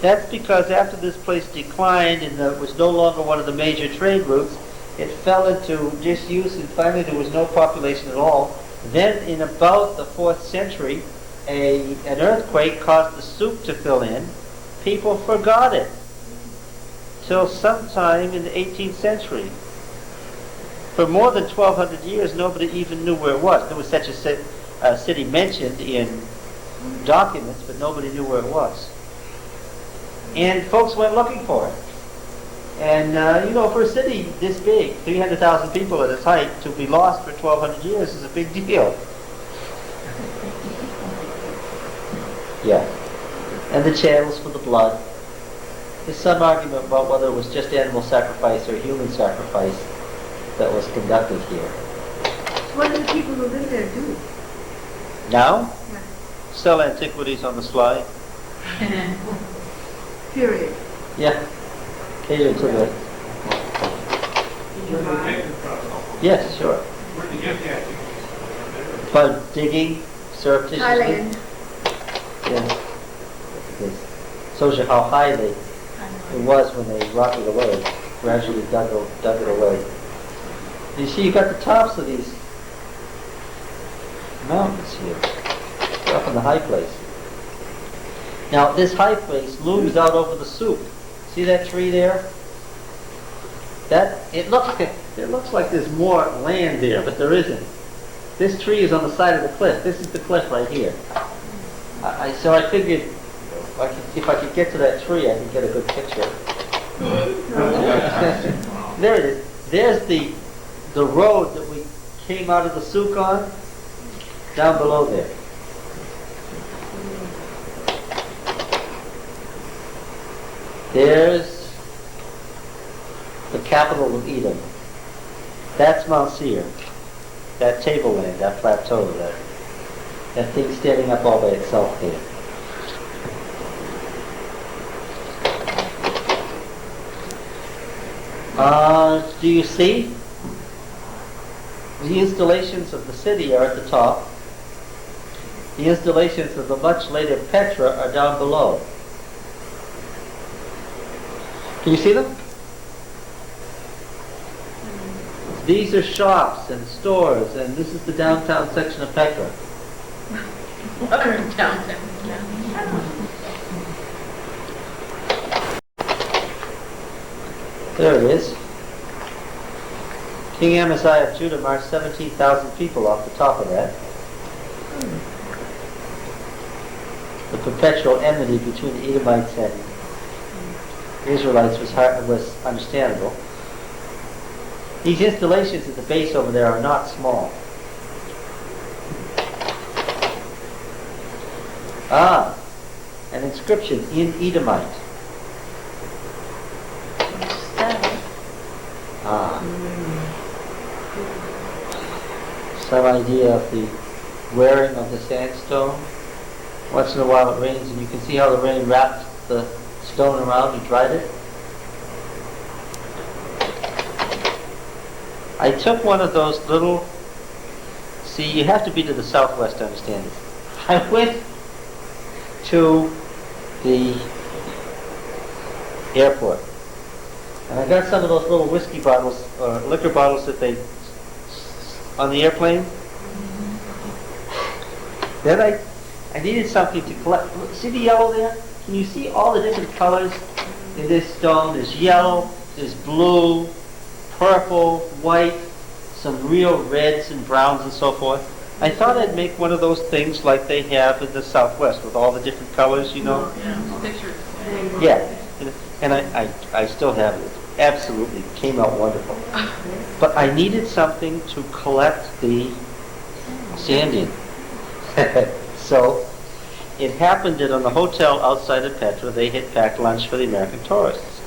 That's because after this place declined and was no longer one of the major trade routes, it fell into disuse, and finally there was no population at all. Then in about the 4th century, an earthquake caused the soup to fill in. People forgot it till sometime in the 18th century. For more than 1,200 years, nobody even knew where it was. There was such a city mentioned in documents, but nobody knew where it was. And folks went looking for it. And, for a city this big, 300,000 people at its height, to be lost for 1,200 years is a big deal. Yeah. And the channels for the blood. There's some argument about whether it was just animal sacrifice or human sacrifice that was conducted here. What do the people who live there do? Now, Yeah. sell antiquities on the sly. Period. Yeah. Cater to the... Where did they get it from? Yes, sure. Where did you get the activities? By digging surreptitiously. Thailand. Yes. Yes. Shows you how high it was when they rocked it away, gradually dug it away. You see, you got the tops of these mountains here, up in the high place. Now, this high place looms out over the soup. See that tree there? It looks like there's more land there, but there isn't. This tree is on the side of the cliff. This is the cliff right here. So I figured if I could get to that tree, I could get a good picture. There it is. There's the road that we came out of the souk on, down below there. There's the capital of Edom. That's Mount Seir. That tableland, that plateau, that thing standing up all by itself there. Do you see? The installations of the city are at the top. The installations of the much later Petra are down below. Can you see them? These are shops and stores, and this is the downtown section of Petra. Downtown. There it is. King Amaziah of Judah marched 17,000 people off the top of that. The perpetual enmity between the Edomites and Israelites was understandable. These installations at the base over there are not small. Ah, an inscription in Edomite. Ah. Some idea of the wearing of the sandstone. Once in a while it rains and you can see how the rain wrapped the stone around and dried it. I took one of those little, see, you have to be to the southwest to understand this. I went to the airport and I got some of those little whiskey bottles or liquor bottles that they on the airplane. Then I needed something to collect. See the yellow there? Can you see all the different colors in this stone? There's yellow, there's blue, purple, white, some real reds and browns and so forth. I thought I'd make one of those things like they have in the Southwest with all the different colors, you know? Yeah. And I still have it. It absolutely came out wonderful. But I needed something to collect the sand in. So it happened that on the hotel outside of Petra, they had packed lunch for the American tourists.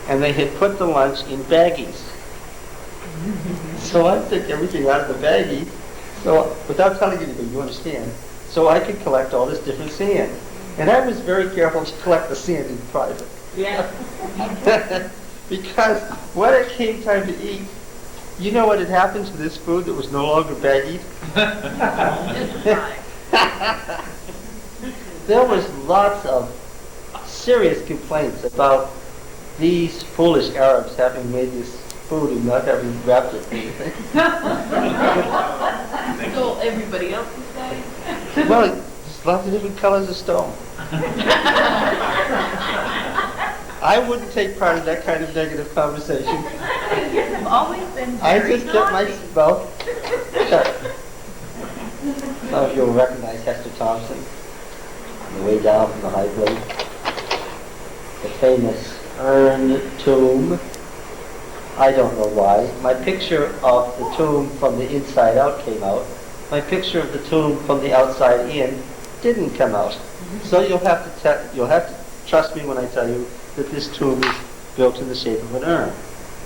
And they had put the lunch in baggies. So I took everything out of the baggie, so without telling anybody, you understand, so I could collect all this different sand. And I was very careful to collect the sand in private. Yeah. Because when it came time to eat, you know what had happened to this food that was no longer baggied? There was lots of serious complaints about these foolish Arabs having made this food and not having wrapped it. Stole everybody else's day. Well, there's lots of different colors of stone. I wouldn't take part in that kind of negative conversation. You have always been I very just kept my naughty. mouth shut. Some of you will recognize Hester Thompson, on the way down from the high place. The famous urn tomb. I don't know why. My picture of the tomb from the inside out came out. My picture of the tomb from the outside in didn't come out. So you'll have to trust me when I tell you that this tomb is built in the shape of an urn.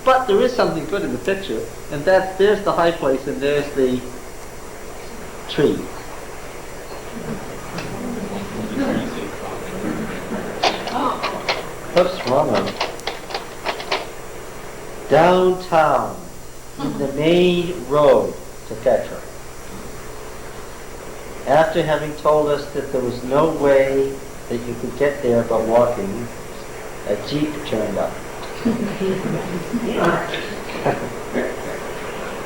But there is something good in the picture, and there's the high place and there's the tree. Oops, wrong one. Downtown, in the main road to Petra. After having told us that there was no way that you could get there but walking, a Jeep turned up.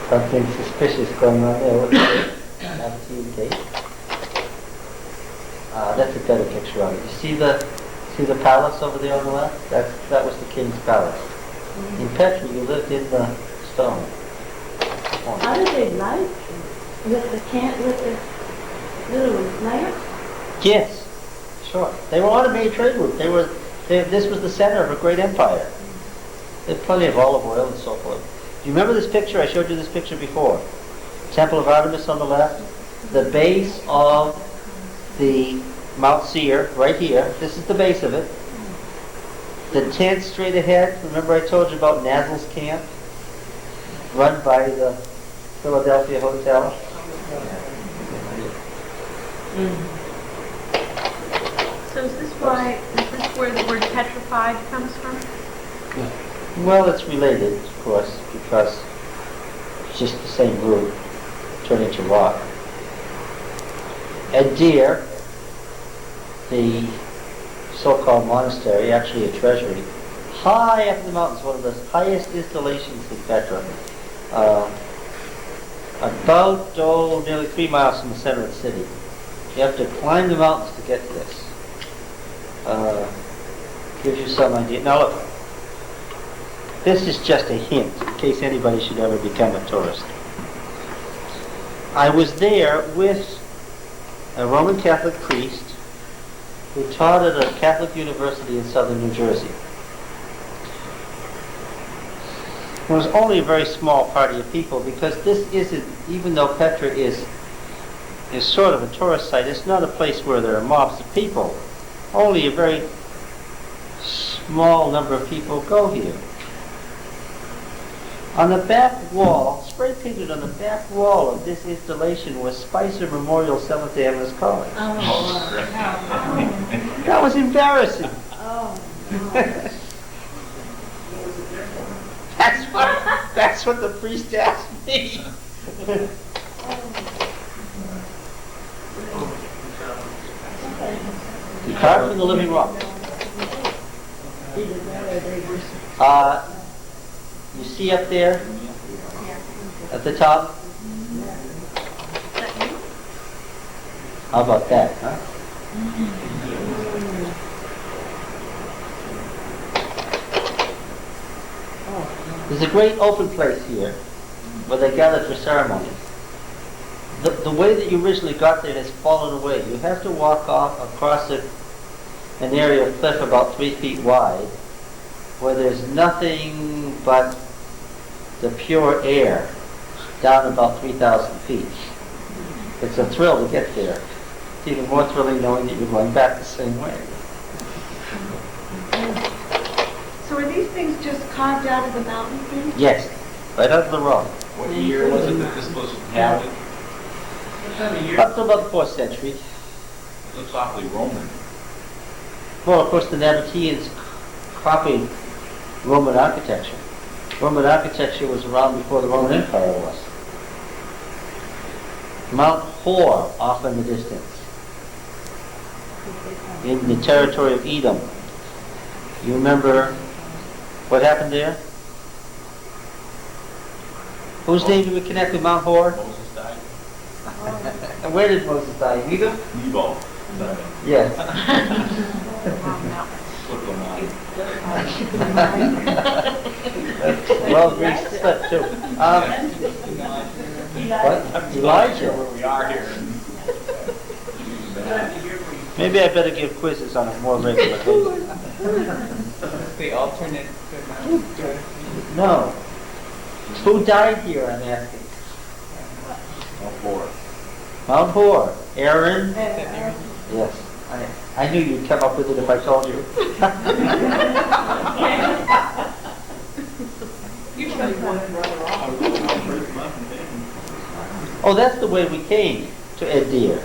Something suspicious going on there. What's that? Navigating gate. That's a better picture of it. You see the palace over there on the left? That was the king's palace. In Petra, you lived in the stone. How did they light with the little lamps? Yes, sure. They were automated trade route. This was the center of a great empire. They had plenty of olive oil and so forth. Do you remember this picture? I showed you this picture before. Temple of Artemis on the left. The base of the Mount Seir, right here. This is the base of it. The tent straight ahead. Remember I told you about Nazel's camp? Run by the Philadelphia Hotel. So is this where the word petrified comes from? Well, it's related, of course, because it's just the same root turning to rock. At Deir, the so-called monastery, actually a treasury, high up in the mountains, one of the highest installations in Petra, about nearly 3 miles from the center of the city. You have to climb the mountains to get to this. Gives you some idea. Now look, This is just a hint in case anybody should ever become a tourist. I was there with a Roman Catholic priest who taught at a Catholic university in southern New Jersey. It was only a very small party of people because this isn't, even though Petra is sort of a tourist site, it's not a place where there are mobs of people. Only a very small number of people go here. On the back wall, spray painted on the back wall of this installation was Spicer Memorial Cemetery and College. That was embarrassing. That's what the priest asked me. You carved in the living rock. You see up there at the top? How about that, huh? There's a great open place here where they gathered for ceremonies. The way that you originally got there has fallen away. You have to walk off across an area of cliff about 3 feet wide where there's nothing but the pure air down about 3,000 feet. It's a thrill to get there. It's even more thrilling knowing that you're going back the same way. So are these things just carved out of the mountain thing? Yes, right out of the rock. What year was it that this was founded? Up to about the 4th century. It looks awfully Roman. Well, of course, the Nabateans copied Roman architecture. Roman architecture was around before the Roman Empire was. Mount Hor off in the distance, in the territory of Edom. You remember what happened there? Whose name do we connect with Mount Hor? Moses died. And where did Moses die? In Edom? Nebo. Yes. Well, Greece slept too. What? Elijah. Where we are here. Maybe I better give quizzes on a more regular basis. The alternate. No. Who died here, I'm asking? Mount Hor. Mount Hor. Aaron? Yes. I knew you'd come up with it if I told you. Oh, that's the way we came to Edir.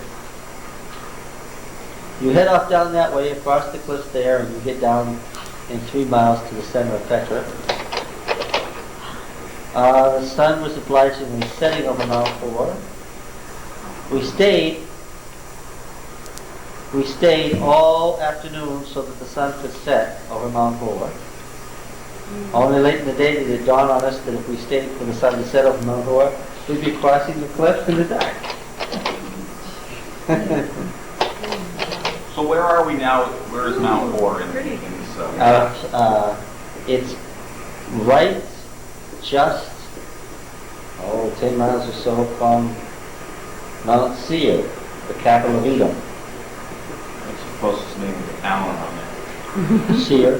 You head off down that way across the cliff there and you get down in 3 miles to the center of Petra. The sun was obligingly setting over Mount Hor. We stayed all afternoon so that the sun could set over Mount Hor. Only late in the day did it dawn on us that if we stayed for the sun to set over Mount Hor, we'd be crossing the cliff in the dark. So where are we now? Where is Mount Hor in this? It's right just 10 miles or so from Mount Seir, the capital of Edom. What's the closest name of the town on there? Seir.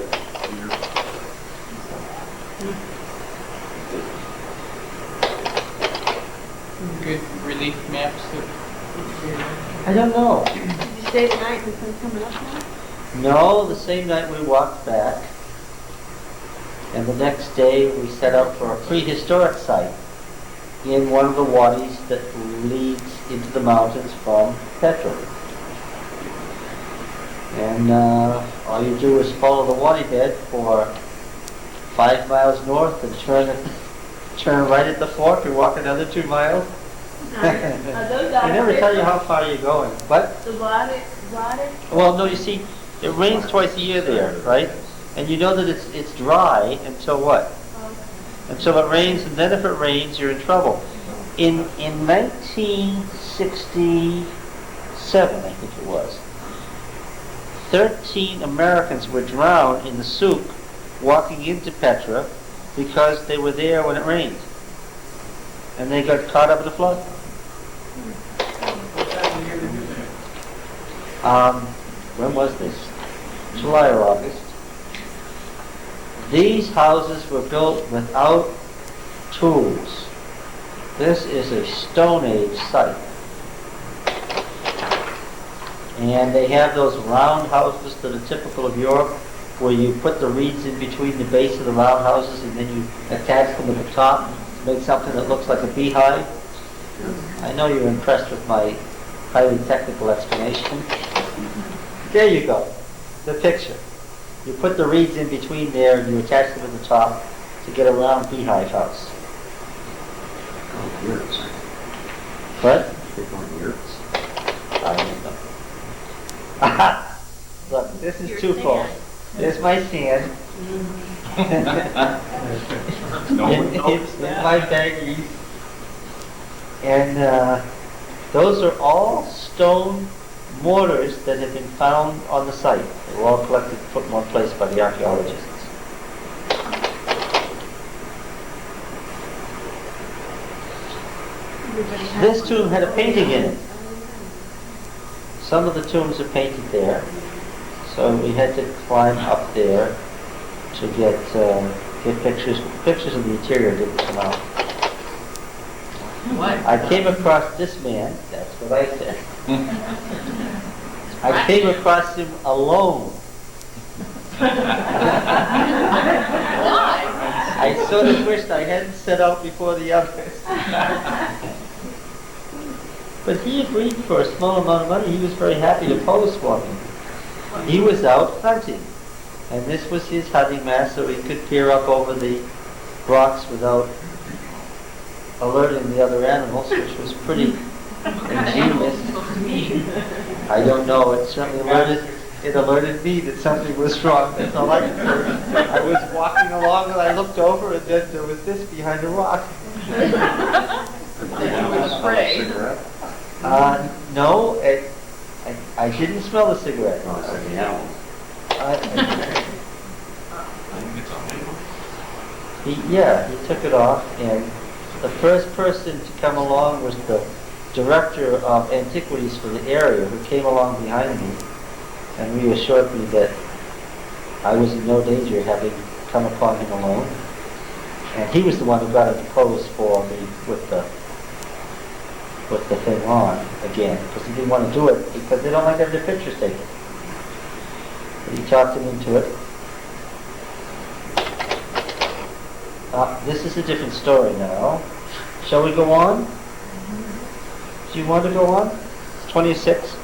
Good relief maps. I don't know. Did you stay the night and the sun coming up now? No, the same night we walked back, and the next day we set out for a prehistoric site in one of the wadis that leads into the mountains from Petra. And all you do is follow the wadi bed for 5 miles north and turn right at the fork and walk another 2 miles. Are those They never tell you how far you're going. But The water? well, no, you see, it rains twice a year there, right? And you know that it's dry until what? Until it rains, and then if it rains, you're in trouble. In 1967, I think it was, 13 Americans were drowned in the souk walking into Petra because they were there when it rained. And they got caught up in the flood. When was this? July or August. These houses were built without tools. This is a Stone Age site. And they have those round houses that are typical of Europe, where you put the reeds in between the base of the round houses and then you attach them at the top to make something that looks like a beehive. I know you're impressed with my highly technical explanation. There you go, the picture. You put the reeds in between there and you attach them at the top to get a round beehive house. Oh, yurts. What? They call them yurts. I don't know. Look, this is twofold. There's my sand. No one knows It's that. my baggies. And those are all stone mortars that have been found on the site. They were all collected and put in one place by the archaeologists. This tomb had a painting in it. Some of the tombs are painted there, so we had to climb up there to get pictures. Pictures of the interior didn't come out. What? I came across this man. That's what I said. I came across him alone. I sort of wished I hadn't set out before the others. But he agreed for a small amount of money. He was very happy to pose for me. He was out hunting, and this was his hunting mask, so he could peer up over the rocks without alerting the other animals, which was pretty ingenious. I don't know. It certainly alerted me that something was wrong. That's all I could do. I was walking along and I looked over, and then there was this behind a rock. Then you was afraid. No, I didn't smell the cigarette. Oh, it's like the animals. He took it off, and the first person to come along was the director of antiquities for the area, who came along behind me and reassured me that I was in no danger having come upon him alone. And he was the one who got it to pose for me with the thing on again, because he didn't want to do it because they don't like to have their pictures taken. But he talked him into it. This is a different story now. Shall we go on? Do you want to go on? It's 26.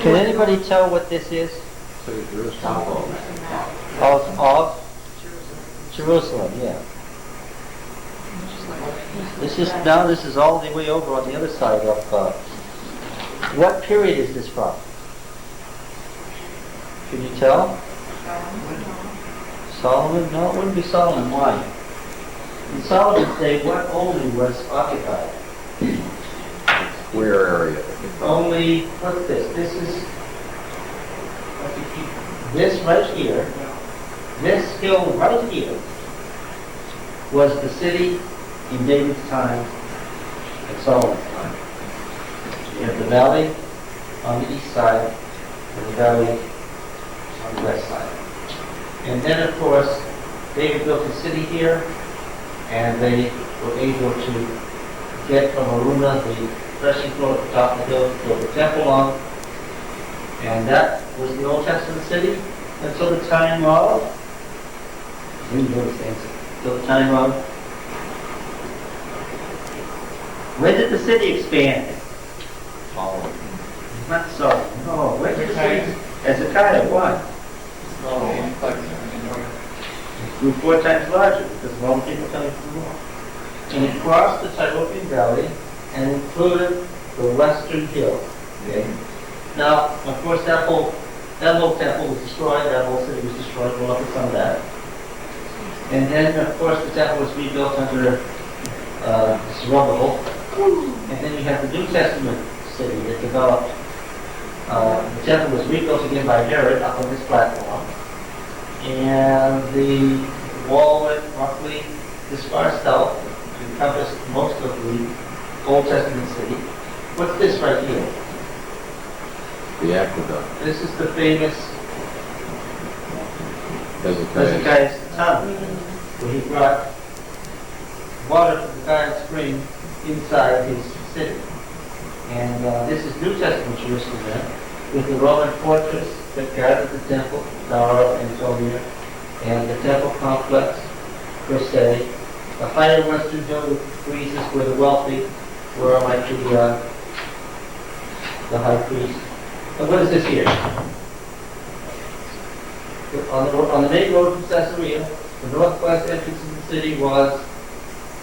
Can anybody tell what this is? Of Jerusalem, yeah. This is all the way over on the other side of, what period is this from? Can you tell? Solomon? No, it wouldn't be Solomon. Why? In Solomon's day, what only was occupied? Where area? Only, what's this? This right here, this hill right here, was the city in David's time and Solomon's time. You have the valley on the east side and the valley on the west side. And then, of course, David built a city here, and they were able to get from Aruna the threshing floor at the top of the hill, build the temple on, and that was the Old Testament city until the time of, until the time of, when did the city expand? Not so. No, when did the city? Hezekiah, why? It grew 4 times larger because of all the people coming from the north. And it crossed the Tyrolean Valley and included the western hill. Okay? Now, of course, that whole temple was destroyed, that whole city was destroyed, we'll look at some of that. And then, of course, the temple was rebuilt under Zerubbabel. And then you have the New Testament city that developed The temple was rebuilt again by Herod up on this platform. And the wall went roughly this far south, encompassed most of the Old Testament city. What's this right here? The aqueduct. This is the famous Hezekiah's Hezekiah's tunnel, where he brought water from the Garden Spring inside his city. And this is New Testament Jerusalem then, with the Roman fortress that guarded the temple, Tower of Antonia, and the temple complex, per se. The higher western hill with friezes where the wealthy were like the high priest. And what is this here? On the main road from Caesarea, the northwest entrance of the city was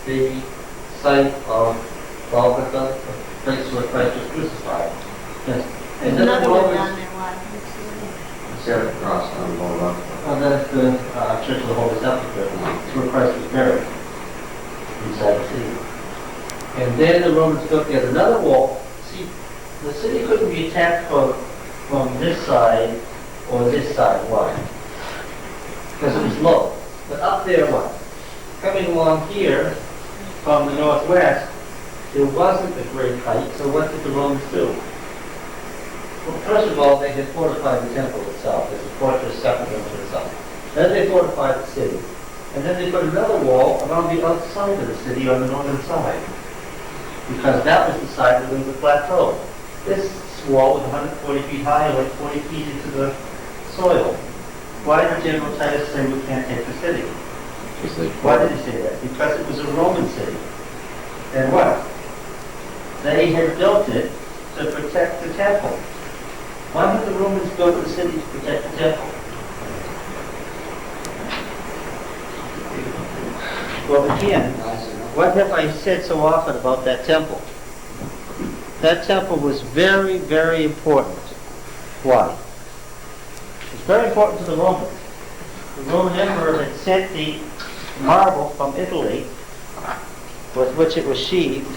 the site of Golgotha, the place where Christ was crucified. Yes. There's then another the one Romans- down there, what? Set across on Bozra. And that's the Church of the Holy Sepulchre. It's where Christ was buried, inside the city. And then the Romans built yet another wall. See, the city couldn't be attacked from this side or this side. Why? Because it was low. But up there, what? Coming along here from the northwest, there wasn't a great height, so what did the Romans do? Well, first of all, they had fortified the temple itself. There's a fortress separate unto itself. Then they fortified the city. And then they put another wall around the outside of the city on the northern side. Because that was the side where there was a plateau. This wall was 140 feet high, like 40 feet into the soil. Why did General Titus say we can't take the city? Because they Why did he say that? Because it was a Roman city. And what? They had built it to protect the temple. Why did the Romans build the city to protect the temple? Well, again, what have I said so often about that temple? That temple was very, very important. Why? It's very important to the Romans. The Roman emperor had sent the marble from Italy, with which it was sheathed.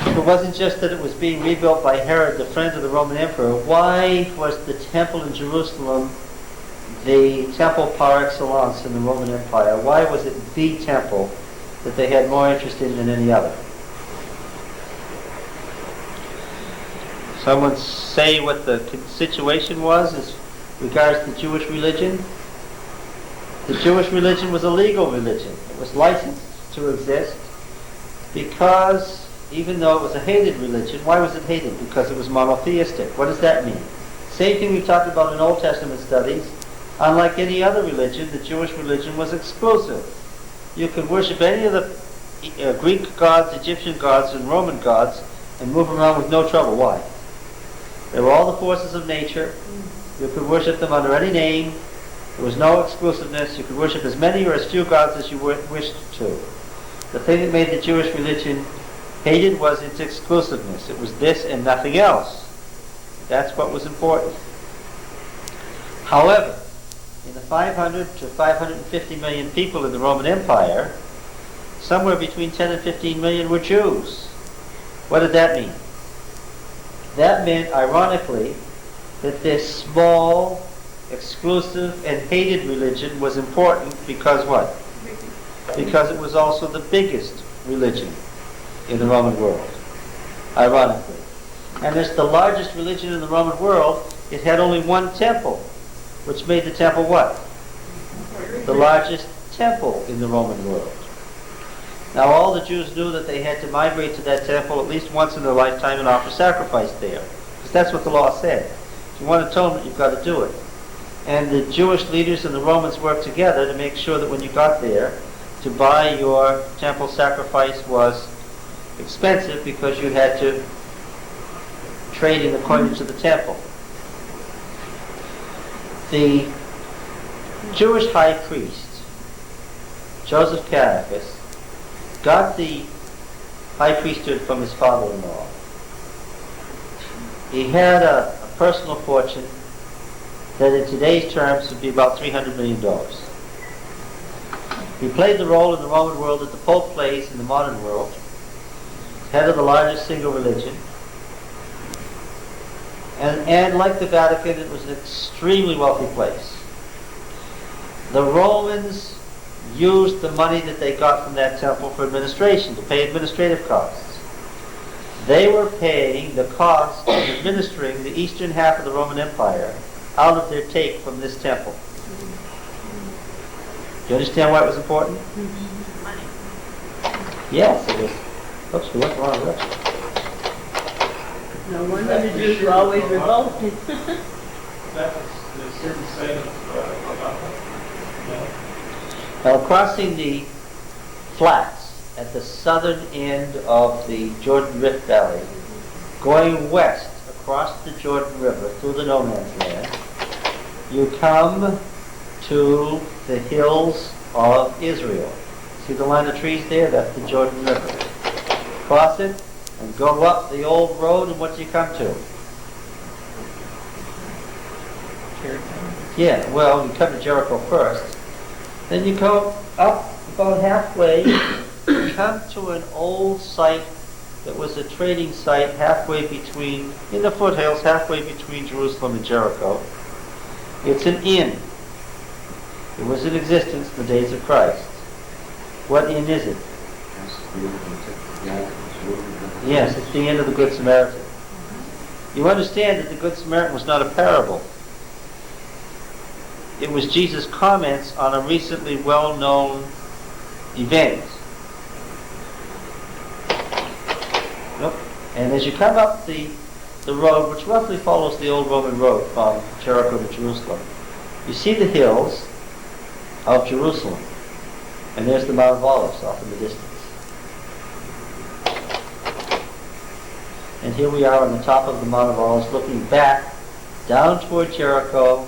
It wasn't just that it was being rebuilt by Herod, the friend of the Roman emperor. Why was the temple in Jerusalem the temple par excellence in the Roman Empire? Why was it the temple that they had more interest in than any other? Someone say what the situation was as regards to Jewish religion? The Jewish religion was a legal religion. It was licensed to exist because even though it was a hated religion, why was it hated? Because it was monotheistic. What does that mean? Same thing we talked about in Old Testament studies. Unlike any other religion, the Jewish religion was exclusive. You could worship any of the Greek gods, Egyptian gods, and Roman gods and move around with no trouble. Why? They were all the forces of nature. You could worship them under any name. There was no exclusiveness. You could worship as many or as few gods as you wished to. The thing that made the Jewish religion hated was its exclusiveness. It was this and nothing else. That's what was important. However, in the 500 to 550 million people in the Roman Empire, somewhere between 10 and 15 million were Jews. What did that mean? That meant, ironically, that this small, exclusive, and hated religion was important because what? Because it was also the biggest religion in the Roman world, ironically. And as the largest religion in the Roman world, it had only one temple, which made the temple what? The largest temple in the Roman world. Now all the Jews knew that they had to migrate to that temple at least once in their lifetime and offer sacrifice there. Because that's what the law said. If you want atonement, you've got to do it. And the Jewish leaders and the Romans worked together to make sure that when you got there, to buy your temple sacrifice was expensive because you had to trade in according to the temple. The Jewish high priest, Joseph Caiaphas, got the high priesthood from his father-in-law. He had a personal fortune that in today's terms would be about $300 million. He played the role in the Roman world that the Pope plays in the modern world, head of the largest single religion. And like the Vatican, it was an extremely wealthy place. The Romans used the money that they got from that temple for administration, to pay administrative costs. They were paying the cost of administering the eastern half of the Roman Empire out of their take from this temple. Do you understand why it was important? Money. Yes, it was. Oops, we went the wrong direction. No wonder the Jews were always revolted. That was the certain site of Now, crossing the flats at the southern end of the Jordan Rift Valley, going west across the Jordan River through the no man's land, you come to the hills of Israel. See the line of trees there? That's the Jordan River. Cross it and go up the old road, and what do you come to? Yeah, well, you come to Jericho first. Then you go up about halfway, you come to an old site that was a trading site halfway between, in the foothills, halfway between Jerusalem and Jericho. It's an inn. It was in existence in the days of Christ. What inn is it? Yes, it's the inn of the Good Samaritan. You understand that the Good Samaritan was not a parable. It was Jesus' comments on a recently well-known event. Nope. And as you come up the road, which roughly follows the old Roman road from Jericho to Jerusalem, you see the hills of Jerusalem. And there's the Mount of Olives off in the distance. And here we are on the top of the Mount of Olives, looking back down toward Jericho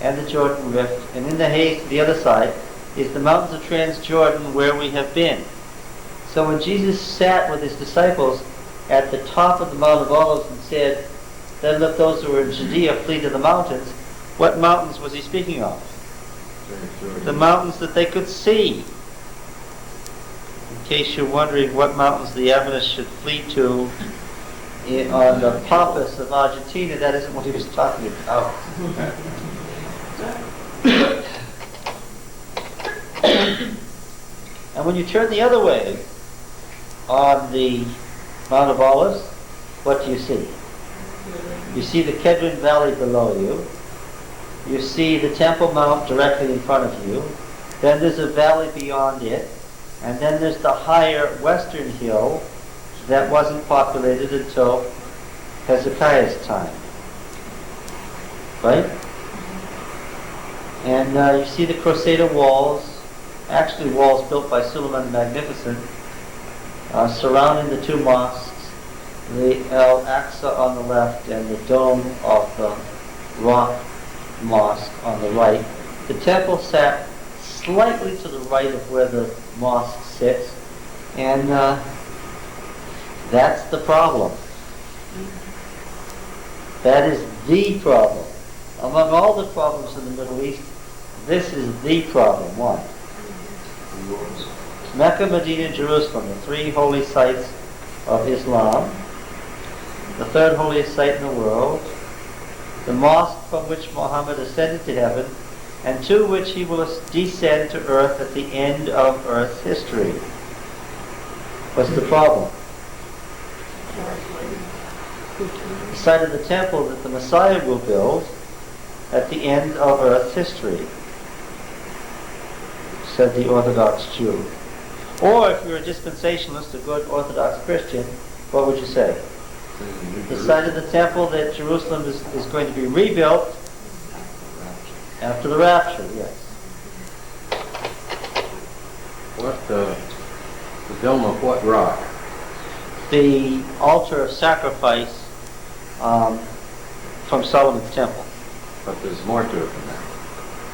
and the Jordan Rift, and in the haze to the other side is the mountains of Transjordan where we have been. So when Jesus sat with his disciples at the top of the Mount of Olives and said, "Then let those who are in Judea flee to the mountains," what mountains was he speaking of? The mountains that they could see. In case you're wondering what mountains the Adventists should flee to on the Pampas of Argentina, that isn't what he was talking about. And when you turn the other way on the Mount of Olives, what do you see? You see the Kedron Valley below you. You see the Temple Mount directly in front of you. Then there's a valley beyond it. And then there's the higher western hill that wasn't populated until Hezekiah's time. Right? And you see the Crusader walls, actually walls built by Suleiman the Magnificent, surrounding the two mosques, the Al-Aqsa on the left and the dome of the rock mosque on the right. The temple sat slightly to the right of where the mosque sits, and that's the problem. That is the problem. Among all the problems in the Middle East, this is the problem. One. Mecca, Medina, and Jerusalem, the three holy sites of Islam, the third holiest site in the world, the mosque from which Muhammad ascended to heaven, and to which he will descend to earth at the end of earth's history. What's the problem? The site of the temple that the Messiah will build at the end of earth's history, said the Orthodox Jew. Or if you're a dispensationalist, a good Orthodox Christian, what would you say? The site of the temple that Jerusalem is going to be rebuilt after the rapture, yes. What, the dome of what rock? The altar of sacrifice from Solomon's temple. But there's more to it than that.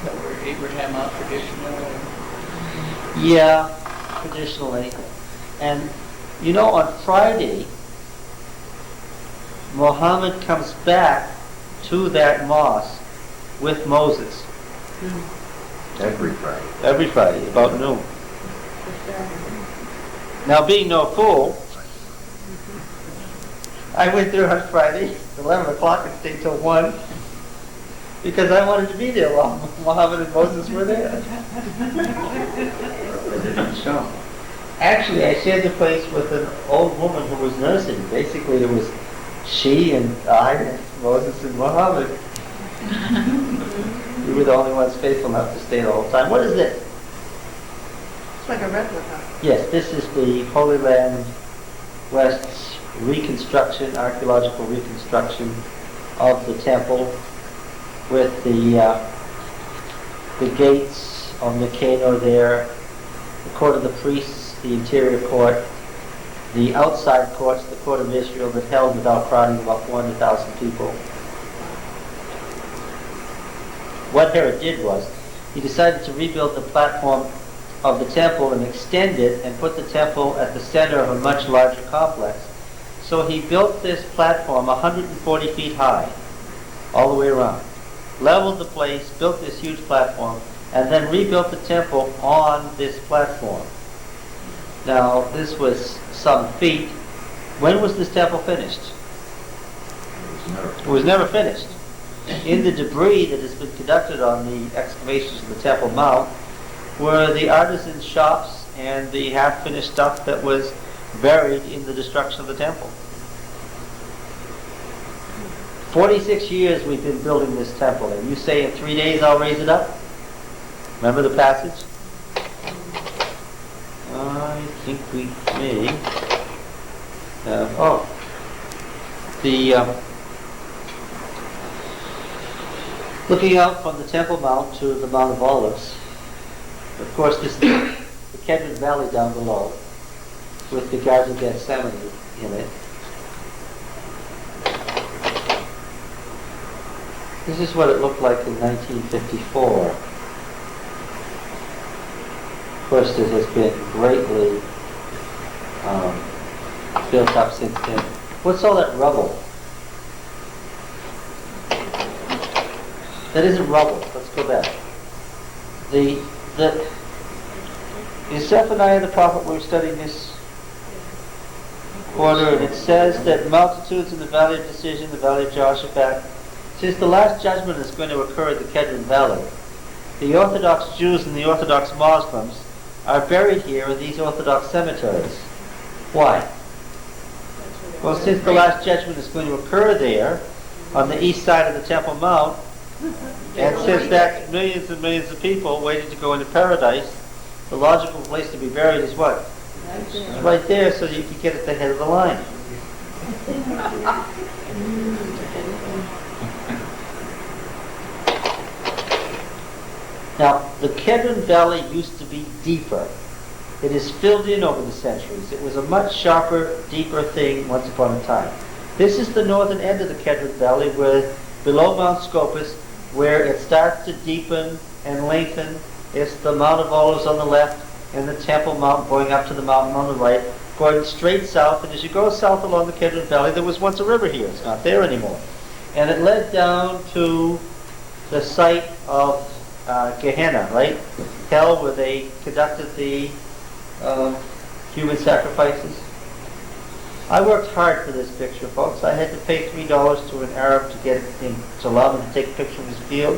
That were Abraham traditional. Yeah, traditionally. And you know, on Friday, Muhammad comes back to that mosque with Moses. Every Friday. Every Friday, about noon. Now, being no fool, I went there on Friday. 11 o'clock and stayed till 1 because I wanted to be there while Muhammad and Moses were there. A different show. Actually, I shared the place with an old woman who was nursing. Basically, it was she and I and Moses and Muhammad. We were the only ones faithful enough to stay the whole time. What is this? It's like a replica. Yes, this is the Holy Land West's reconstruction, archaeological reconstruction of the temple with the gates of Nicanor there, the court of the priests, the interior court, the outside courts, the court of Israel that held without crowding about 400,000 people. What Herod did was, he decided to rebuild the platform of the temple and extend it and put the temple at the center of a much larger complex. So he built this platform 140 feet high, all the way around. Leveled the place, built this huge platform, and then rebuilt the temple on this platform. Now, this was some feat. When was this temple finished? It was never finished. In the debris that has been conducted on the excavations of the Temple Mount were the artisans' shops and the half-finished stuff that was buried in the destruction of the temple. 46 years we've been building this temple, and you say in 3 days I'll raise it up? Remember the passage? I think we may. Looking out from the Temple Mount to the Mount of Olives. Of course, this is the Kedron Valley down below, with the Garden of Gethsemane in it. This is what it looked like in 1954. Of course, it has been greatly built up since then. What's all that rubble? That isn't rubble. Let's go back. In Zephaniah the prophet, we're studying this quarter, and it says that multitudes in the valley of decision, the valley of Jehoshaphat, since the last judgment is going to occur at the Kedron Valley, the Orthodox Jews and the Orthodox Muslims are buried here in these Orthodox cemeteries. Why? Well, since the last judgment is going to occur there, on the east side of the Temple Mount, and since that's millions and millions of people waiting to go into paradise, the logical place to be buried is what? It's right there so that you can get at the head of the line. Now, the Kedron Valley used to be deeper. It is filled in over the centuries. It was a much sharper, deeper thing once upon a time. This is the northern end of the Kedron Valley, where below Mount Scopus, where it starts to deepen and lengthen. It's the Mount of Olives on the left and the Temple Mount going up to the mountain on the right, going straight south. And as you go south along the Kedron Valley, there was once a river here. It's not there anymore. And it led down to the site of Gehenna, right? Hell, where they conducted the human sacrifices. I worked hard for this picture, folks. I had to pay $3 to an Arab to get him to allow me to take a picture of his field,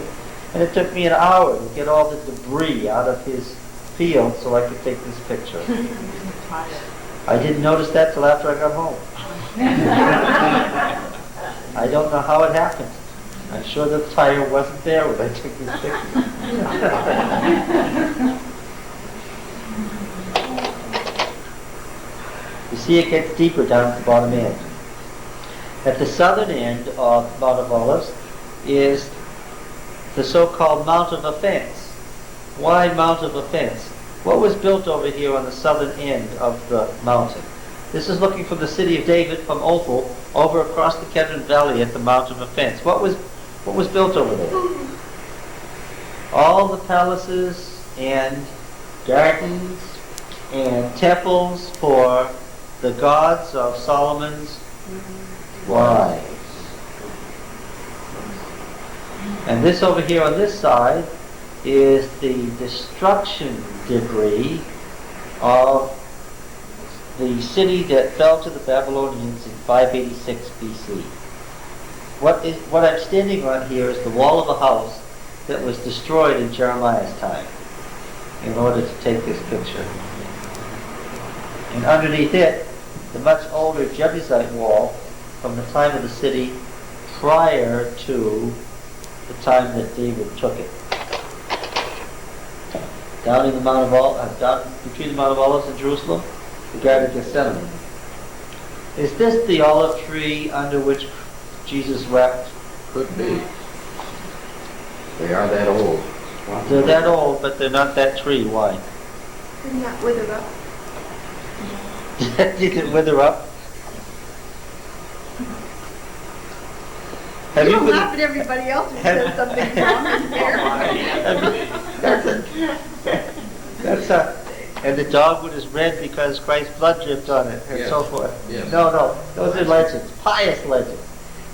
and it took me an hour to get all the debris out of his field so I could take this picture. I didn't notice that till after I got home. I don't know how it happened. I'm sure the tire wasn't there when I took this picture. You see, it gets deeper down at the bottom end. At the southern end of Mount of Olives is the so-called Mount of Offense. Why Mount of Offense? What was built over here on the southern end of the mountain? This is looking from the city of David, from Ophel, over across the Kedron Valley at the Mount of Offense. What was built over there? All the palaces and gardens and temples for the gods of Solomon's wives. And this over here on this side is the destruction debris of the city that fell to the Babylonians in 586 BC. what I'm standing on here is the wall of a house that was destroyed in Jeremiah's time in order to take this picture. And underneath it, the much older Jebusite wall from the time of the city prior to the time that David took it. Down in the Mount of Olives, down between the Mount of Olives and Jerusalem, the Garden of Gethsemane. Is this the olive tree under which Jesus wept? Could be. They are that old. They're that old, but they're not that tree. Why? Didn't that wither up? Did it wither up? Have You you don't withered- laugh at everybody else who says something wrong in here. That's a, and the dogwood is red because Christ's blood dripped on it, and so Yes. forth. Yes. No, those are legends, pious legends.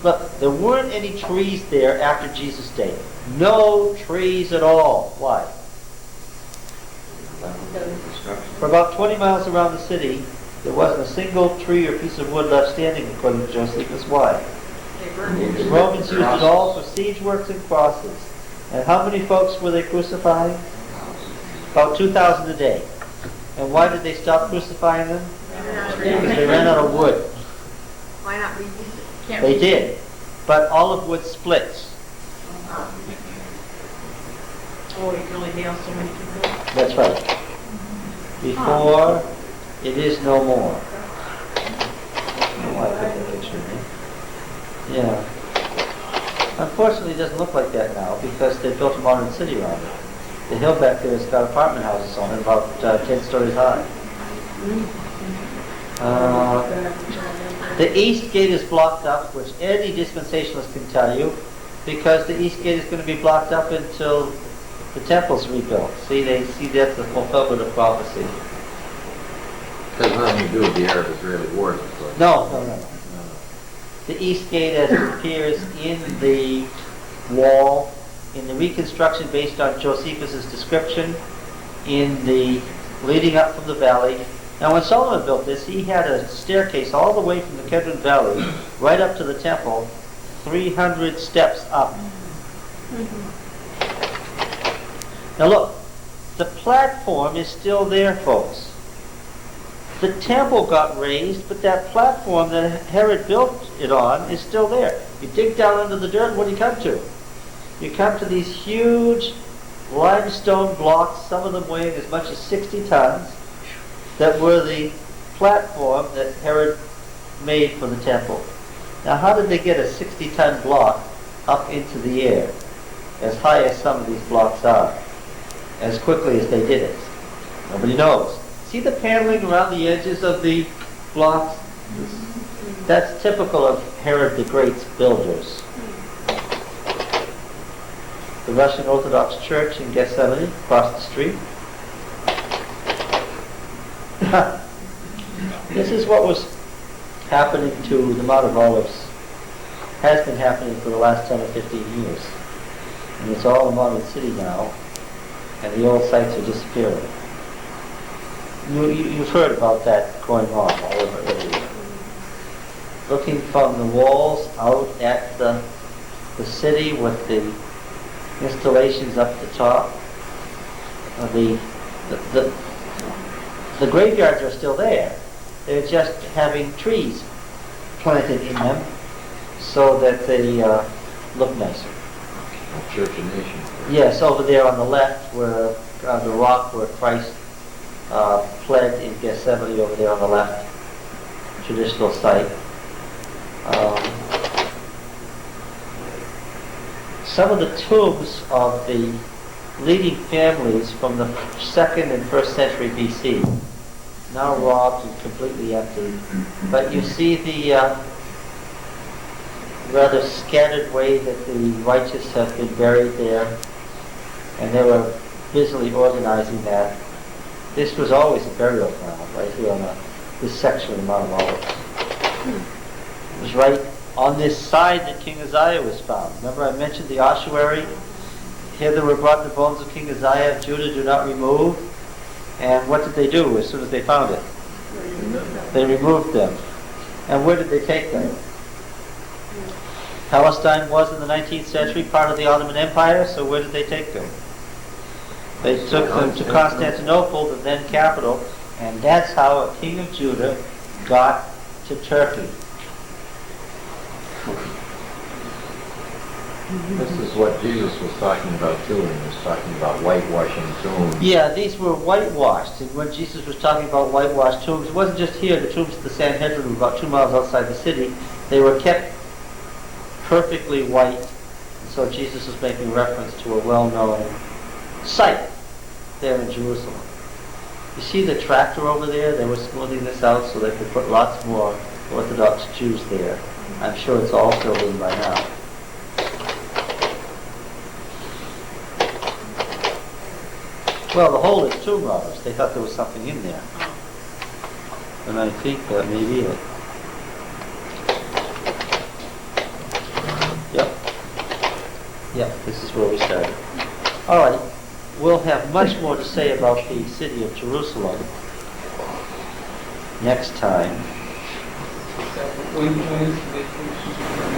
Look, there weren't any trees there after Jesus' day. No trees at all. Why? For about 20 miles around the city, there wasn't a single tree or piece of wood left standing, according to Josephus. Why? The Romans used it all for siege works and crosses. And how many folks were they crucifying? About 2,000 a day. And why did they stop crucifying them? Because they ran out of wood. Why not reuse it? They did. But olive wood splits. Oh, you can only nail so many people. That's right. Before, it is no more. Oh, I put that picture in. Yeah. Unfortunately, it doesn't look like that now because they built a modern city around it. The hill back there has got apartment houses on it, about 10 stories high. The east gate is blocked up, which any dispensationalist can tell you, because the east gate is going to be blocked up until the temple's rebuilt. See, they see that's the fulfillment of prophecy. Has nothing to do with the Arab-Israeli wars, of course. No. The east gate, as it appears in the wall, in the reconstruction based on Josephus' description, in the leading up from the valley. Now, when Solomon built this, he had a staircase all the way from the Kedron Valley right up to the temple, 300 steps up. Now look, the platform is still there, folks. The temple got raised, but that platform that Herod built it on is still there. You dig down into the dirt, what do you come to? You come to these huge limestone blocks, some of them weighing as much as 60 tons, that were the platform that Herod made for the temple. Now, how did they get a 60-ton block up into the air, as high as some of these blocks are, as quickly as they did it? Nobody knows. See the paneling around the edges of the blocks? That's typical of Herod the Great's builders. The Russian Orthodox Church in Gethsemane, across the street. This is what was happening to the Mount of Olives, has been happening for the last 10 or 15 years. And it's all a modern city now, and the old sites are disappearing. You've heard about that going on all over Italy. Looking from the walls out at the city with the installations up the top, the graveyards are still there. They're just having trees planted in them so that they look nicer. Church and nation. Yes, over there on the left, where on the rock where Christ pled in Gethsemane, over there on the left, traditional site. Some of the tombs of the leading families from the 2nd and 1st century BC, now robbed and completely empty. But you see the rather scattered way that the righteous have been buried there, and they were busily organizing that. This was always a burial ground, right here on this section of the Mount of Olives. It was right on this side that King Uzziah was found. Remember I mentioned the ossuary? Hither were brought the bones of King Uzziah of Judah, do not remove. And what did they do as soon as they found it? They removed them. And where did they take them? Palestine was in the 19th century part of the Ottoman Empire, so where did they take them? They took them to Constantinople, the then capital, and that's how a king of Judah got to Turkey. This is what Jesus was talking about too, when he was talking about whitewashing tombs. Yeah, these were whitewashed, and when Jesus was talking about whitewashed tombs, it wasn't just here, the tombs at the Sanhedrin were about 2 miles outside the city. They were kept perfectly white, and so Jesus was making reference to a well-known site there in Jerusalem. You see the tractor over there? They were smoothing this out so they could put lots more Orthodox Jews there. I'm sure it's all filled in by now. Well, the hole is tomb robbers. They thought there was something in there. And I think that may be it. Yep. Yep, this is where we started. All right. We'll have much more to say about the city of Jerusalem next time. When is the vacation?